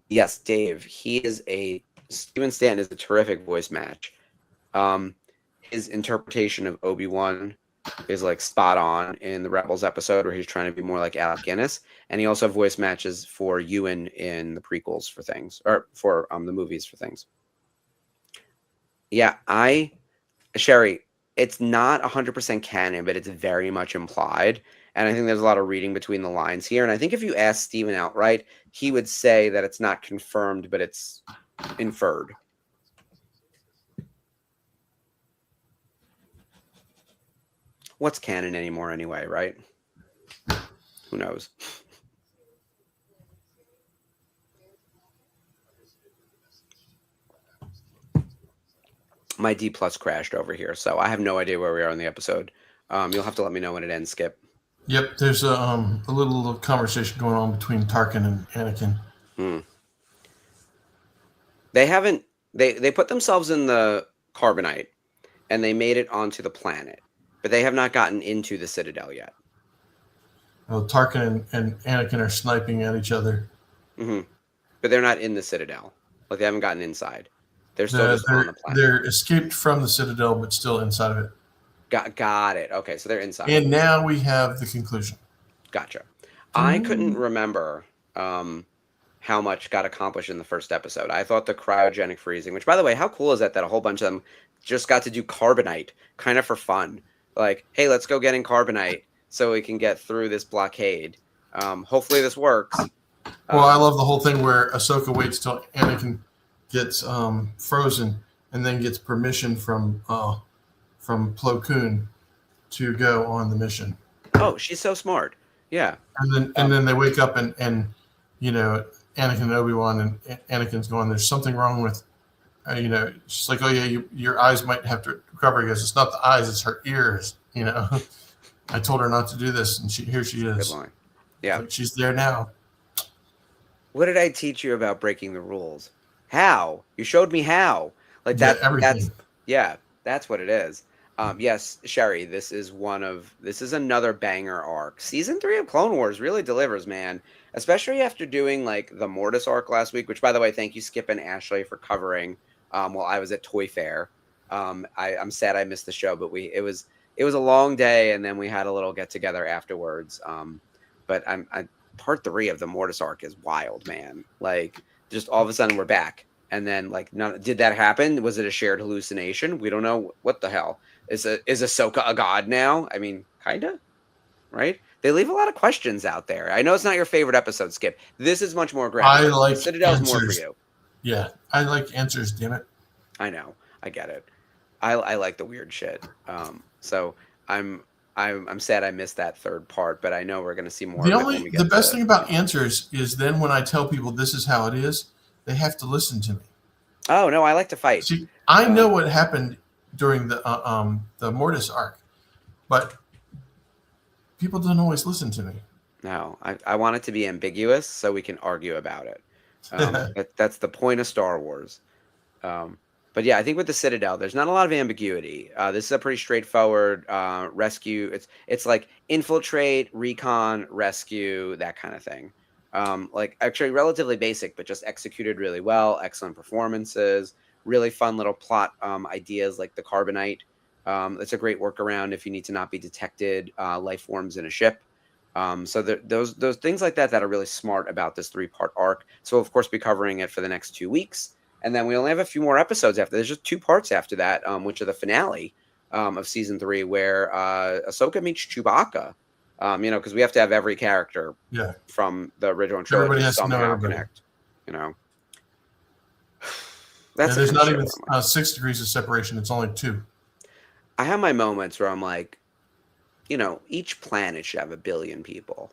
Yes, Dave. Steven Stanton is a terrific voice match. His interpretation of Obi-Wan is like spot on in the Rebels episode where he's trying to be more like Alec Guinness. And he also voice matches for Ewan in the prequels for things, or for the movies for things. Yeah, Sherry, it's not 100% canon, but it's very much implied. And I think there's a lot of reading between the lines here. And I think if you ask Steven outright, he would say that it's not confirmed, but it's inferred. What's canon anymore anyway, right? Who knows? My D plus crashed over here, so I have no idea where we are in the episode. You'll have to let me know when it ends, Skip. Yep, there's a little conversation going on between Tarkin and Anakin. They haven't. They put themselves in the carbonite, and they made it onto the planet, but they have not gotten into the Citadel yet. Well, Tarkin and Anakin are sniping at each other. But they're not in the Citadel. Like they haven't gotten inside. They're still just on the planet. They're escaped from the Citadel, but still inside of it. Got it. Okay, so they're inside. And now we have the conclusion. Gotcha. I couldn't remember how much got accomplished in the first episode. I thought the cryogenic freezing, which, by the way, how cool is that a whole bunch of them just got to do carbonite kind of for fun. Like, hey, let's go get in carbonite so we can get through this blockade. Hopefully this works. Well, I love the whole thing where Ahsoka waits till Anakin gets frozen and then gets permission from Plo Koon to go on the mission. Oh, she's so smart. Yeah. And then they wake up and you know, Anakin and Obi-Wan, and Anakin's going, there's something wrong with, you know, she's like, oh yeah, your eyes might have to recover. He goes, it's not the eyes, it's her ears. You know, I told her not to do this, and here she is. Good line. Yeah. Like, she's there now. What did I teach you about breaking the rules? How? You showed me how. Like that. Yeah, everything. That's what it is. Yes, Sherry, this is another banger arc. Season 3 of Clone Wars really delivers, man. Especially after doing like the Mortis arc last week, which, by the way, thank you, Skip and Ashley, for covering while I was at Toy Fair. I'm sad I missed the show, but it was a long day, and then we had a little get together afterwards. But part 3 of the Mortis arc is wild, man. Like, just all of a sudden we're back. And then, like, did that happen? Was it a shared hallucination? We don't know. What the hell? Is Ahsoka a god now? I mean, kinda, right? They leave a lot of questions out there. I know it's not your favorite episode, Skip. This is much more grounded. I like Citadel's answers. more for you. Yeah, I like answers, damn it. I know. I get it. I like the weird shit. So I'm sad I missed that third part, but I know we're going to see more. The best thing about answers is then when I tell people this is how it is, they have to listen to me. Oh no, I like to fight. See, I know what happened during the Mortis arc, but people don't always listen to me. No, I want it to be ambiguous so we can argue about it. That's the point of Star Wars. But yeah, I think with the Citadel, there's not a lot of ambiguity. This is a pretty straightforward rescue. It's like infiltrate, recon, rescue, that kind of thing. Like actually relatively basic, but just executed really well. Excellent performances. Really fun little plot ideas like the carbonite. It's a great workaround if you need to not be detected life forms in a ship. So those things like that are really smart about this 3-part arc. So we'll of course be covering it for the next 2 weeks. And then we only have a few more episodes after. There's just 2 parts after that, which are the finale of season 3, where Ahsoka meets Chewbacca. Because we have to have every character from the original trilogy somehow connect. You know, there's not even 6 degrees of separation. It's only 2. I have my moments where I'm like, each planet should have 1 billion people.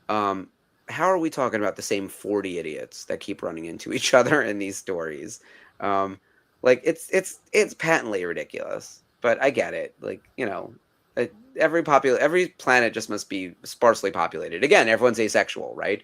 How are we talking about the same 40 idiots that keep running into each other in these stories? Like it's patently ridiculous, but I get it. Like, every planet just must be sparsely populated. Again, everyone's asexual, right?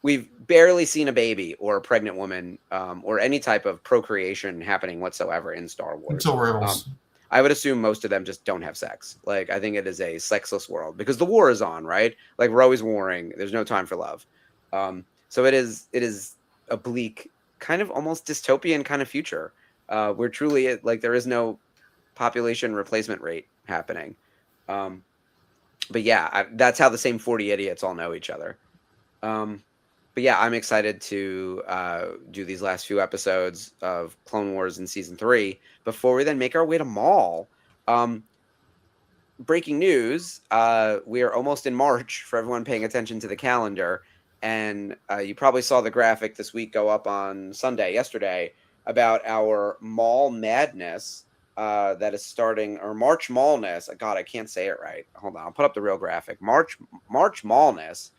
We've barely seen a baby or a pregnant woman or any type of procreation happening whatsoever in Star Wars. Until Rebels. I would assume most of them just don't have sex. Like, I think it is a sexless world because the war is on, right? Like, we're always warring. There's no time for love. So it is a bleak, kind of almost dystopian kind of future where truly, there is no population replacement rate happening. But yeah, that's how the same 40 idiots all know each other. But yeah, I'm excited to do these last few episodes of Clone Wars in season 3 before we then make our way to Maul. Breaking news, we are almost in March for everyone paying attention to the calendar. And you probably saw the graphic this week go up on yesterday, about our Maul Madness that is starting, or March Maulness. God, I can't say it right. Hold on, I'll put up the real graphic. March Maulness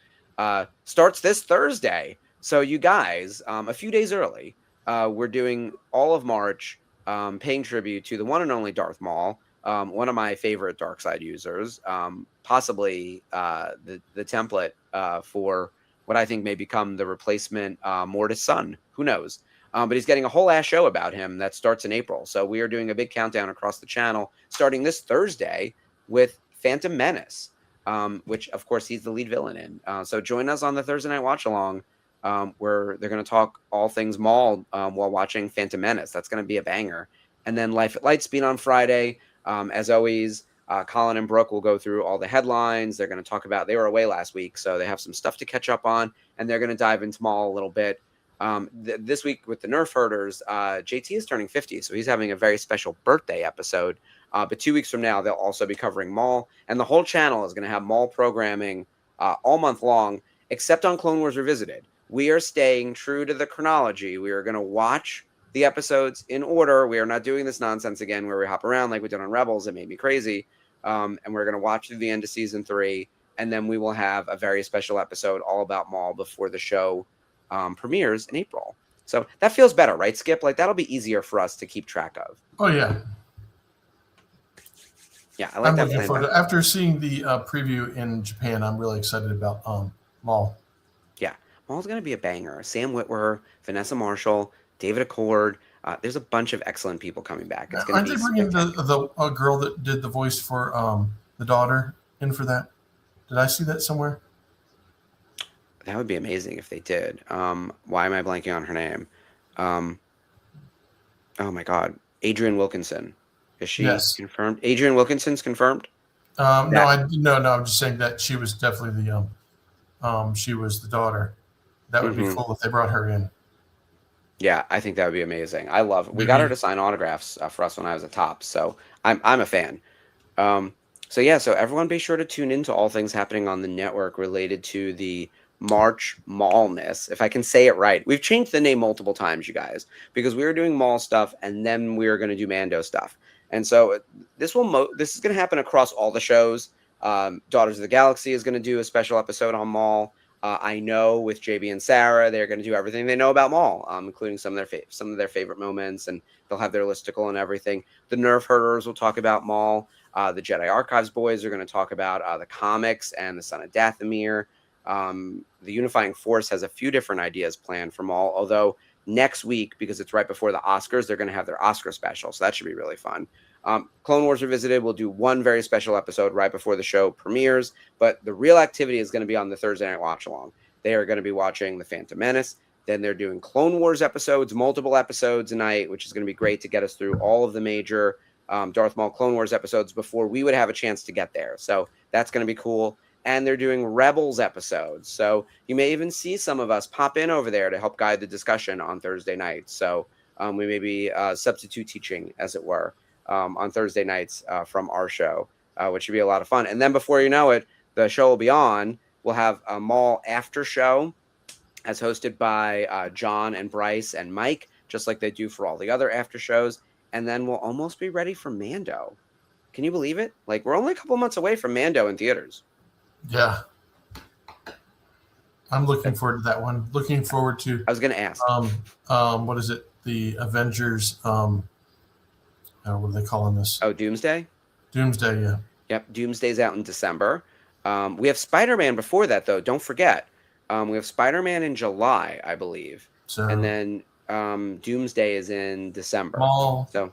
starts this Thursday. So you guys, a few days early, we're doing all of March, paying tribute to the one and only Darth Maul, one of my favorite dark side users, possibly the template for what I think may become the replacement Mortis son. Who knows? But he's getting a whole ass show about him that starts in April. So we are doing a big countdown across the channel starting this Thursday with Phantom Menace. Which, of course, he's the lead villain in. So join us on the Thursday night watch along, where they're going to talk all things Maul while watching Phantom Menace. That's going to be a banger. And then Life at Lightspeed on Friday. As always, Colin and Brooke will go through all the headlines. They're going to talk about, they were away last week, so they have some stuff to catch up on, and they're going to dive into Maul a little bit. This week with the Nerf Herders, JT is turning 50, so he's having a very special birthday episode But 2 weeks from now, they'll also be covering Maul, and the whole channel is going to have Maul programming all month long, except on Clone Wars Revisited. We are staying true to the chronology. We are going to watch the episodes in order. We are not doing this nonsense again where we hop around like we did on Rebels. It made me crazy. And we're going to watch through the end of season 3, and then we will have a very special episode all about Maul before the show premieres in April. So that feels better, right, Skip? Like, that'll be easier for us to keep track of. Oh, yeah. Yeah, I like I'm that. looking forward to, after seeing the preview in Japan, I'm really excited about Maul. Yeah, Maul's going to be a banger. Sam Witwer, Vanessa Marshall, David Accord. There's a bunch of excellent people coming back. It's going to be bringing the girl that did the voice for the daughter in for that? Did I see that somewhere? That would be amazing if they did. Why am I blanking on her name? Oh my God, Adrienne Wilkinson. Is she confirmed? Adrienne Wilkinson's confirmed? No. I'm just saying that she was definitely she was the daughter. That would be cool if they brought her in. Yeah, I think that would be amazing. I love it. We got her to sign autographs for us when I was at Top, so I'm a fan. So everyone be sure to tune in to all things happening on the network related to the March Maulness, if I can say it right. We've changed the name multiple times, you guys, because we were doing Maul stuff and then we were going to do Mando stuff. And so this is going to happen across all the shows. Daughters of the Galaxy is going to do a special episode on Maul. I know with JB and Sarah, they're going to do everything they know about Maul, including some of their favorite moments, and they'll have their listicle and everything. The Nerf Herders will talk about Maul. The Jedi Archives boys are going to talk about the comics and the Son of Dathomir. The Unifying Force has a few different ideas planned for Maul, although next week, because it's right before the Oscars, they're going to have their Oscar special, so that should be really fun. Clone Wars Revisited will do one very special episode right before the show premieres, but the real activity is going to be on the Thursday night watch along. They are going to be watching The Phantom Menace. Then they're doing Clone Wars episodes, multiple episodes a night, which is going to be great to get us through all of the major Darth Maul Clone Wars episodes before we would have a chance to get there. So that's going to be cool. And they're doing Rebels episodes. So you may even see some of us pop in over there to help guide the discussion on Thursday nights. So we may be substitute teaching, as it were, on Thursday nights from our show, which should be a lot of fun. And then before you know it, the show will be on. We'll have a Maul after show as hosted by John and Bryce and Mike, just like they do for all the other after shows. And then we'll almost be ready for Mando. Can you believe it? Like, we're only a couple months away from Mando in theaters. Yeah. I'm looking forward to that one. Looking forward to... I was going to ask. What is it? The Avengers... what are they calling this? Oh, Doomsday? Doomsday, yeah. Yep, Doomsday's out in December. We have Spider-Man before that, though. Don't forget. We have Spider-Man in July, I believe. So, and then Doomsday is in December. Maul, so,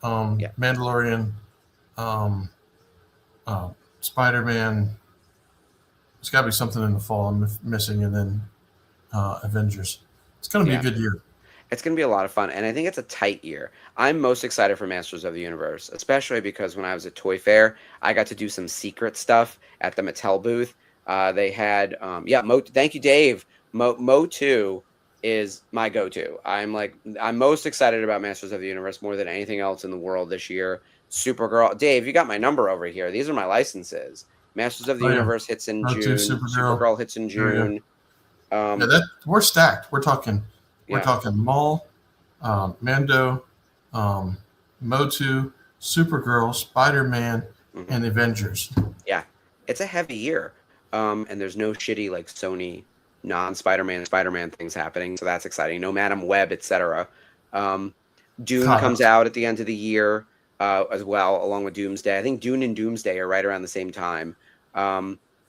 Mandalorian, Spider-Man. There's got to be something in the fall I'm missing, and then Avengers. It's going to be a good year. It's going to be a lot of fun, and I think it's a tight year. I'm most excited for Masters of the Universe, especially because when I was at Toy Fair, I got to do some secret stuff at the Mattel booth. They had, thank you, Dave. Mo 2 is my go-to. I'm most excited about Masters of the Universe more than anything else in the world this year. Supergirl. Dave, you got my number over here. These are my licenses. Masters of the Universe hits in June. Supergirl hits in June. We're stacked. We're talking Maul, Mando, Motu, Supergirl, Spider-Man, and Avengers. Yeah, it's a heavy year. And there's no shitty like Sony non-Spider-Man Spider-Man things happening, so that's exciting. No Madam Web, etc. Dune comes out at the end of the year as well, along with Doomsday. I think Dune and Doomsday are right around the same time.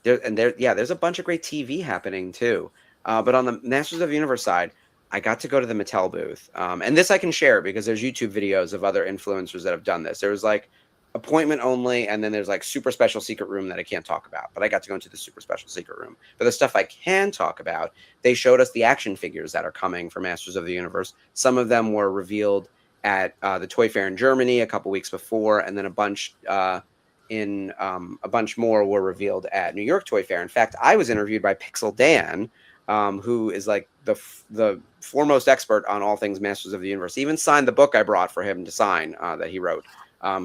There's a bunch of great TV happening too. But on the Masters of the Universe side, I got to go to the Mattel booth. And this I can share because there's YouTube videos of other influencers that have done this. There was like appointment only, and then there's like super special secret room that I can't talk about. But I got to go into the super special secret room. But the stuff I can talk about, they showed us the action figures that are coming for Masters of the Universe. Some of them were revealed at the Toy Fair in Germany a couple weeks before, and then a bunch more were revealed at New York Toy Fair. In fact, I was interviewed by Pixel Dan, who is like the foremost expert on all things Masters of the Universe. He even signed the book I brought for him to sign that he wrote.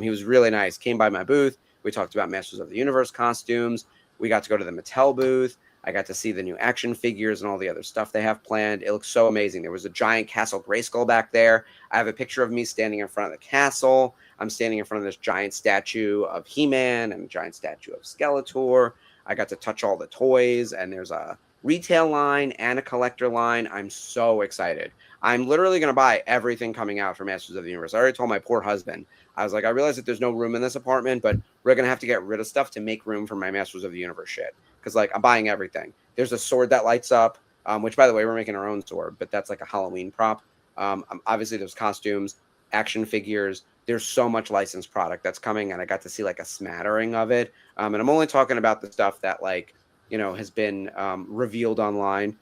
He was really nice. Came by my booth. We talked about Masters of the Universe costumes. We got to go to the Mattel booth. I got to see the new action figures and all the other stuff they have planned. It looks so amazing. There was a giant Castle Grayskull back there. I have a picture of me standing in front of the castle. I'm standing in front of this giant statue of He-Man and a giant statue of Skeletor. I got to touch all the toys, and there's a retail line and a collector line. I'm so excited. I'm literally going to buy everything coming out for Masters of the Universe. I already told my poor husband. I was like, I realize that there's no room in this apartment, but we're going to have to get rid of stuff to make room for my Masters of the Universe shit. Because, like, I'm buying everything. There's a sword that lights up, which, by the way, we're making our own sword, but that's like a Halloween prop. Obviously, there's costumes, action figures. There's so much licensed product that's coming, and I got to see, like, a smattering of it. And I'm only talking about the stuff that, like, has been revealed online.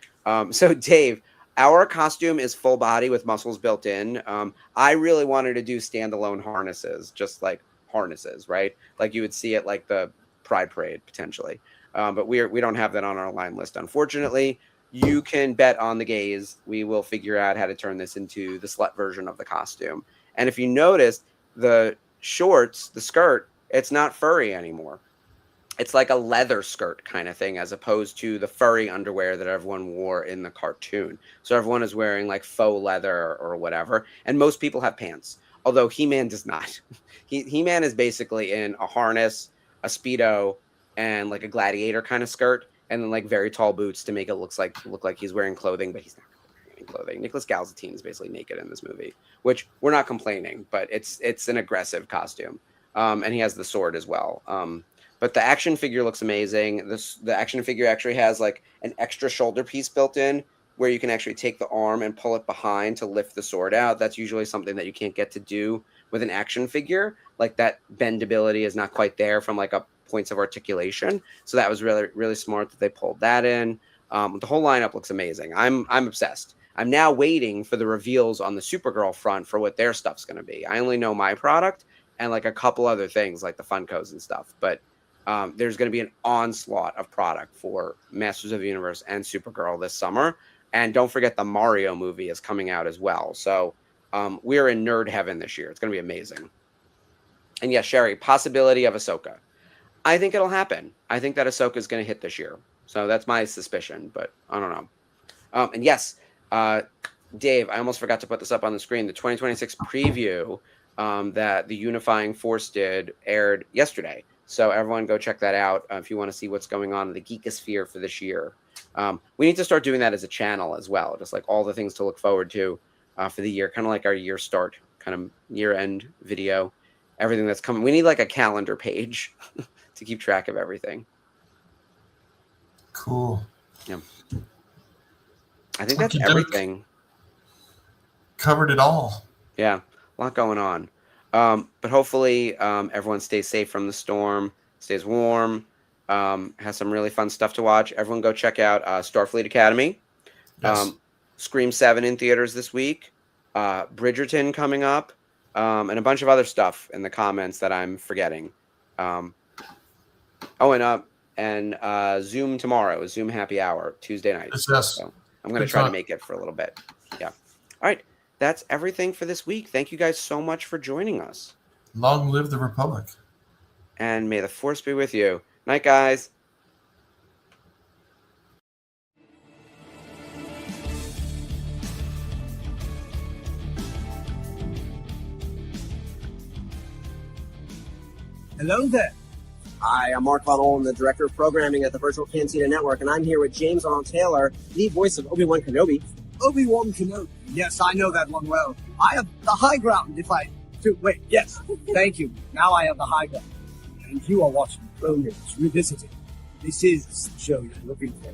So, Dave, our costume is full body with muscles built in. I really wanted to do standalone harnesses, just like harnesses, right? Like you would see at like the Pride Parade potentially. But we don't have that on our line list, unfortunately. You can bet on the gays. We will figure out how to turn this into the slut version of the costume. And if you notice, the shorts, the skirt, it's not furry anymore. It's like a leather skirt kind of thing, as opposed to the furry underwear that everyone wore in the cartoon. So everyone is wearing like faux leather or whatever. And most people have pants, although He-Man does not. He-Man is basically in a harness, a Speedo, and like a gladiator kind of skirt, and then like very tall boots to make it look like he's wearing clothing, but he's not wearing any clothing. Nicholas Galzatine is basically naked in this movie, which we're not complaining, but it's an aggressive costume. And he has the sword as well. But the action figure looks amazing. The action figure actually has like an extra shoulder piece built in where you can actually take the arm and pull it behind to lift the sword out. That's usually something that you can't get to do with an action figure. Like that bendability is not quite there from like a points of articulation. So that was really, really smart that they pulled that in. The whole lineup looks amazing. I'm obsessed. I'm now waiting for the reveals on the Supergirl front for what their stuff's going to be. I only know my product and like a couple other things like the Funkos and stuff, but there's going to be an onslaught of product for Masters of the Universe and Supergirl this summer. And don't forget the Mario movie is coming out as well. So we're in nerd heaven this year. It's going to be amazing. And yes, Sherry, possibility of Ahsoka. I think it'll happen. I think that Ahsoka is going to hit this year. So that's my suspicion, but I don't know. And yes, Dave, I almost forgot to put this up on the screen. The 2026 preview that the Unifying Force did aired yesterday. So everyone go check that out if you want to see what's going on in the Geekosphere for this year. We need to start doing that as a channel as well, just like all the things to look forward to for the year, kind of like our year start, kind of year-end video, everything that's coming. We need like a calendar page to keep track of everything. Cool. Yeah. I think that's everything. Covered it all. Yeah, a lot going on. But hopefully everyone stays safe from the storm, stays warm, has some really fun stuff to watch. Everyone go check out Starfleet Academy. Yes. Scream 7 in theaters this week. Bridgerton coming up. And a bunch of other stuff in the comments that I'm forgetting. And Zoom tomorrow, Zoom happy hour, Tuesday night. Yes. So I'm going to try to make it for a little bit. Yeah. All right. That's everything for this week. Thank you guys so much for joining us. Long live the Republic. And may the Force be with you. Night, guys. Hello there. Hi, I'm Mark Von Olin, the Director of Programming at the Virtual Cantina Network, and I'm here with James Arnold Taylor, the voice of Obi-Wan Kenobi. Obi-Wan Kenobi. Yes, I know that one well. I have the high ground if I... Wait, yes. Thank you. Now I have the high ground. And you are watching Clone Wars Revisited. This is the show you're looking for.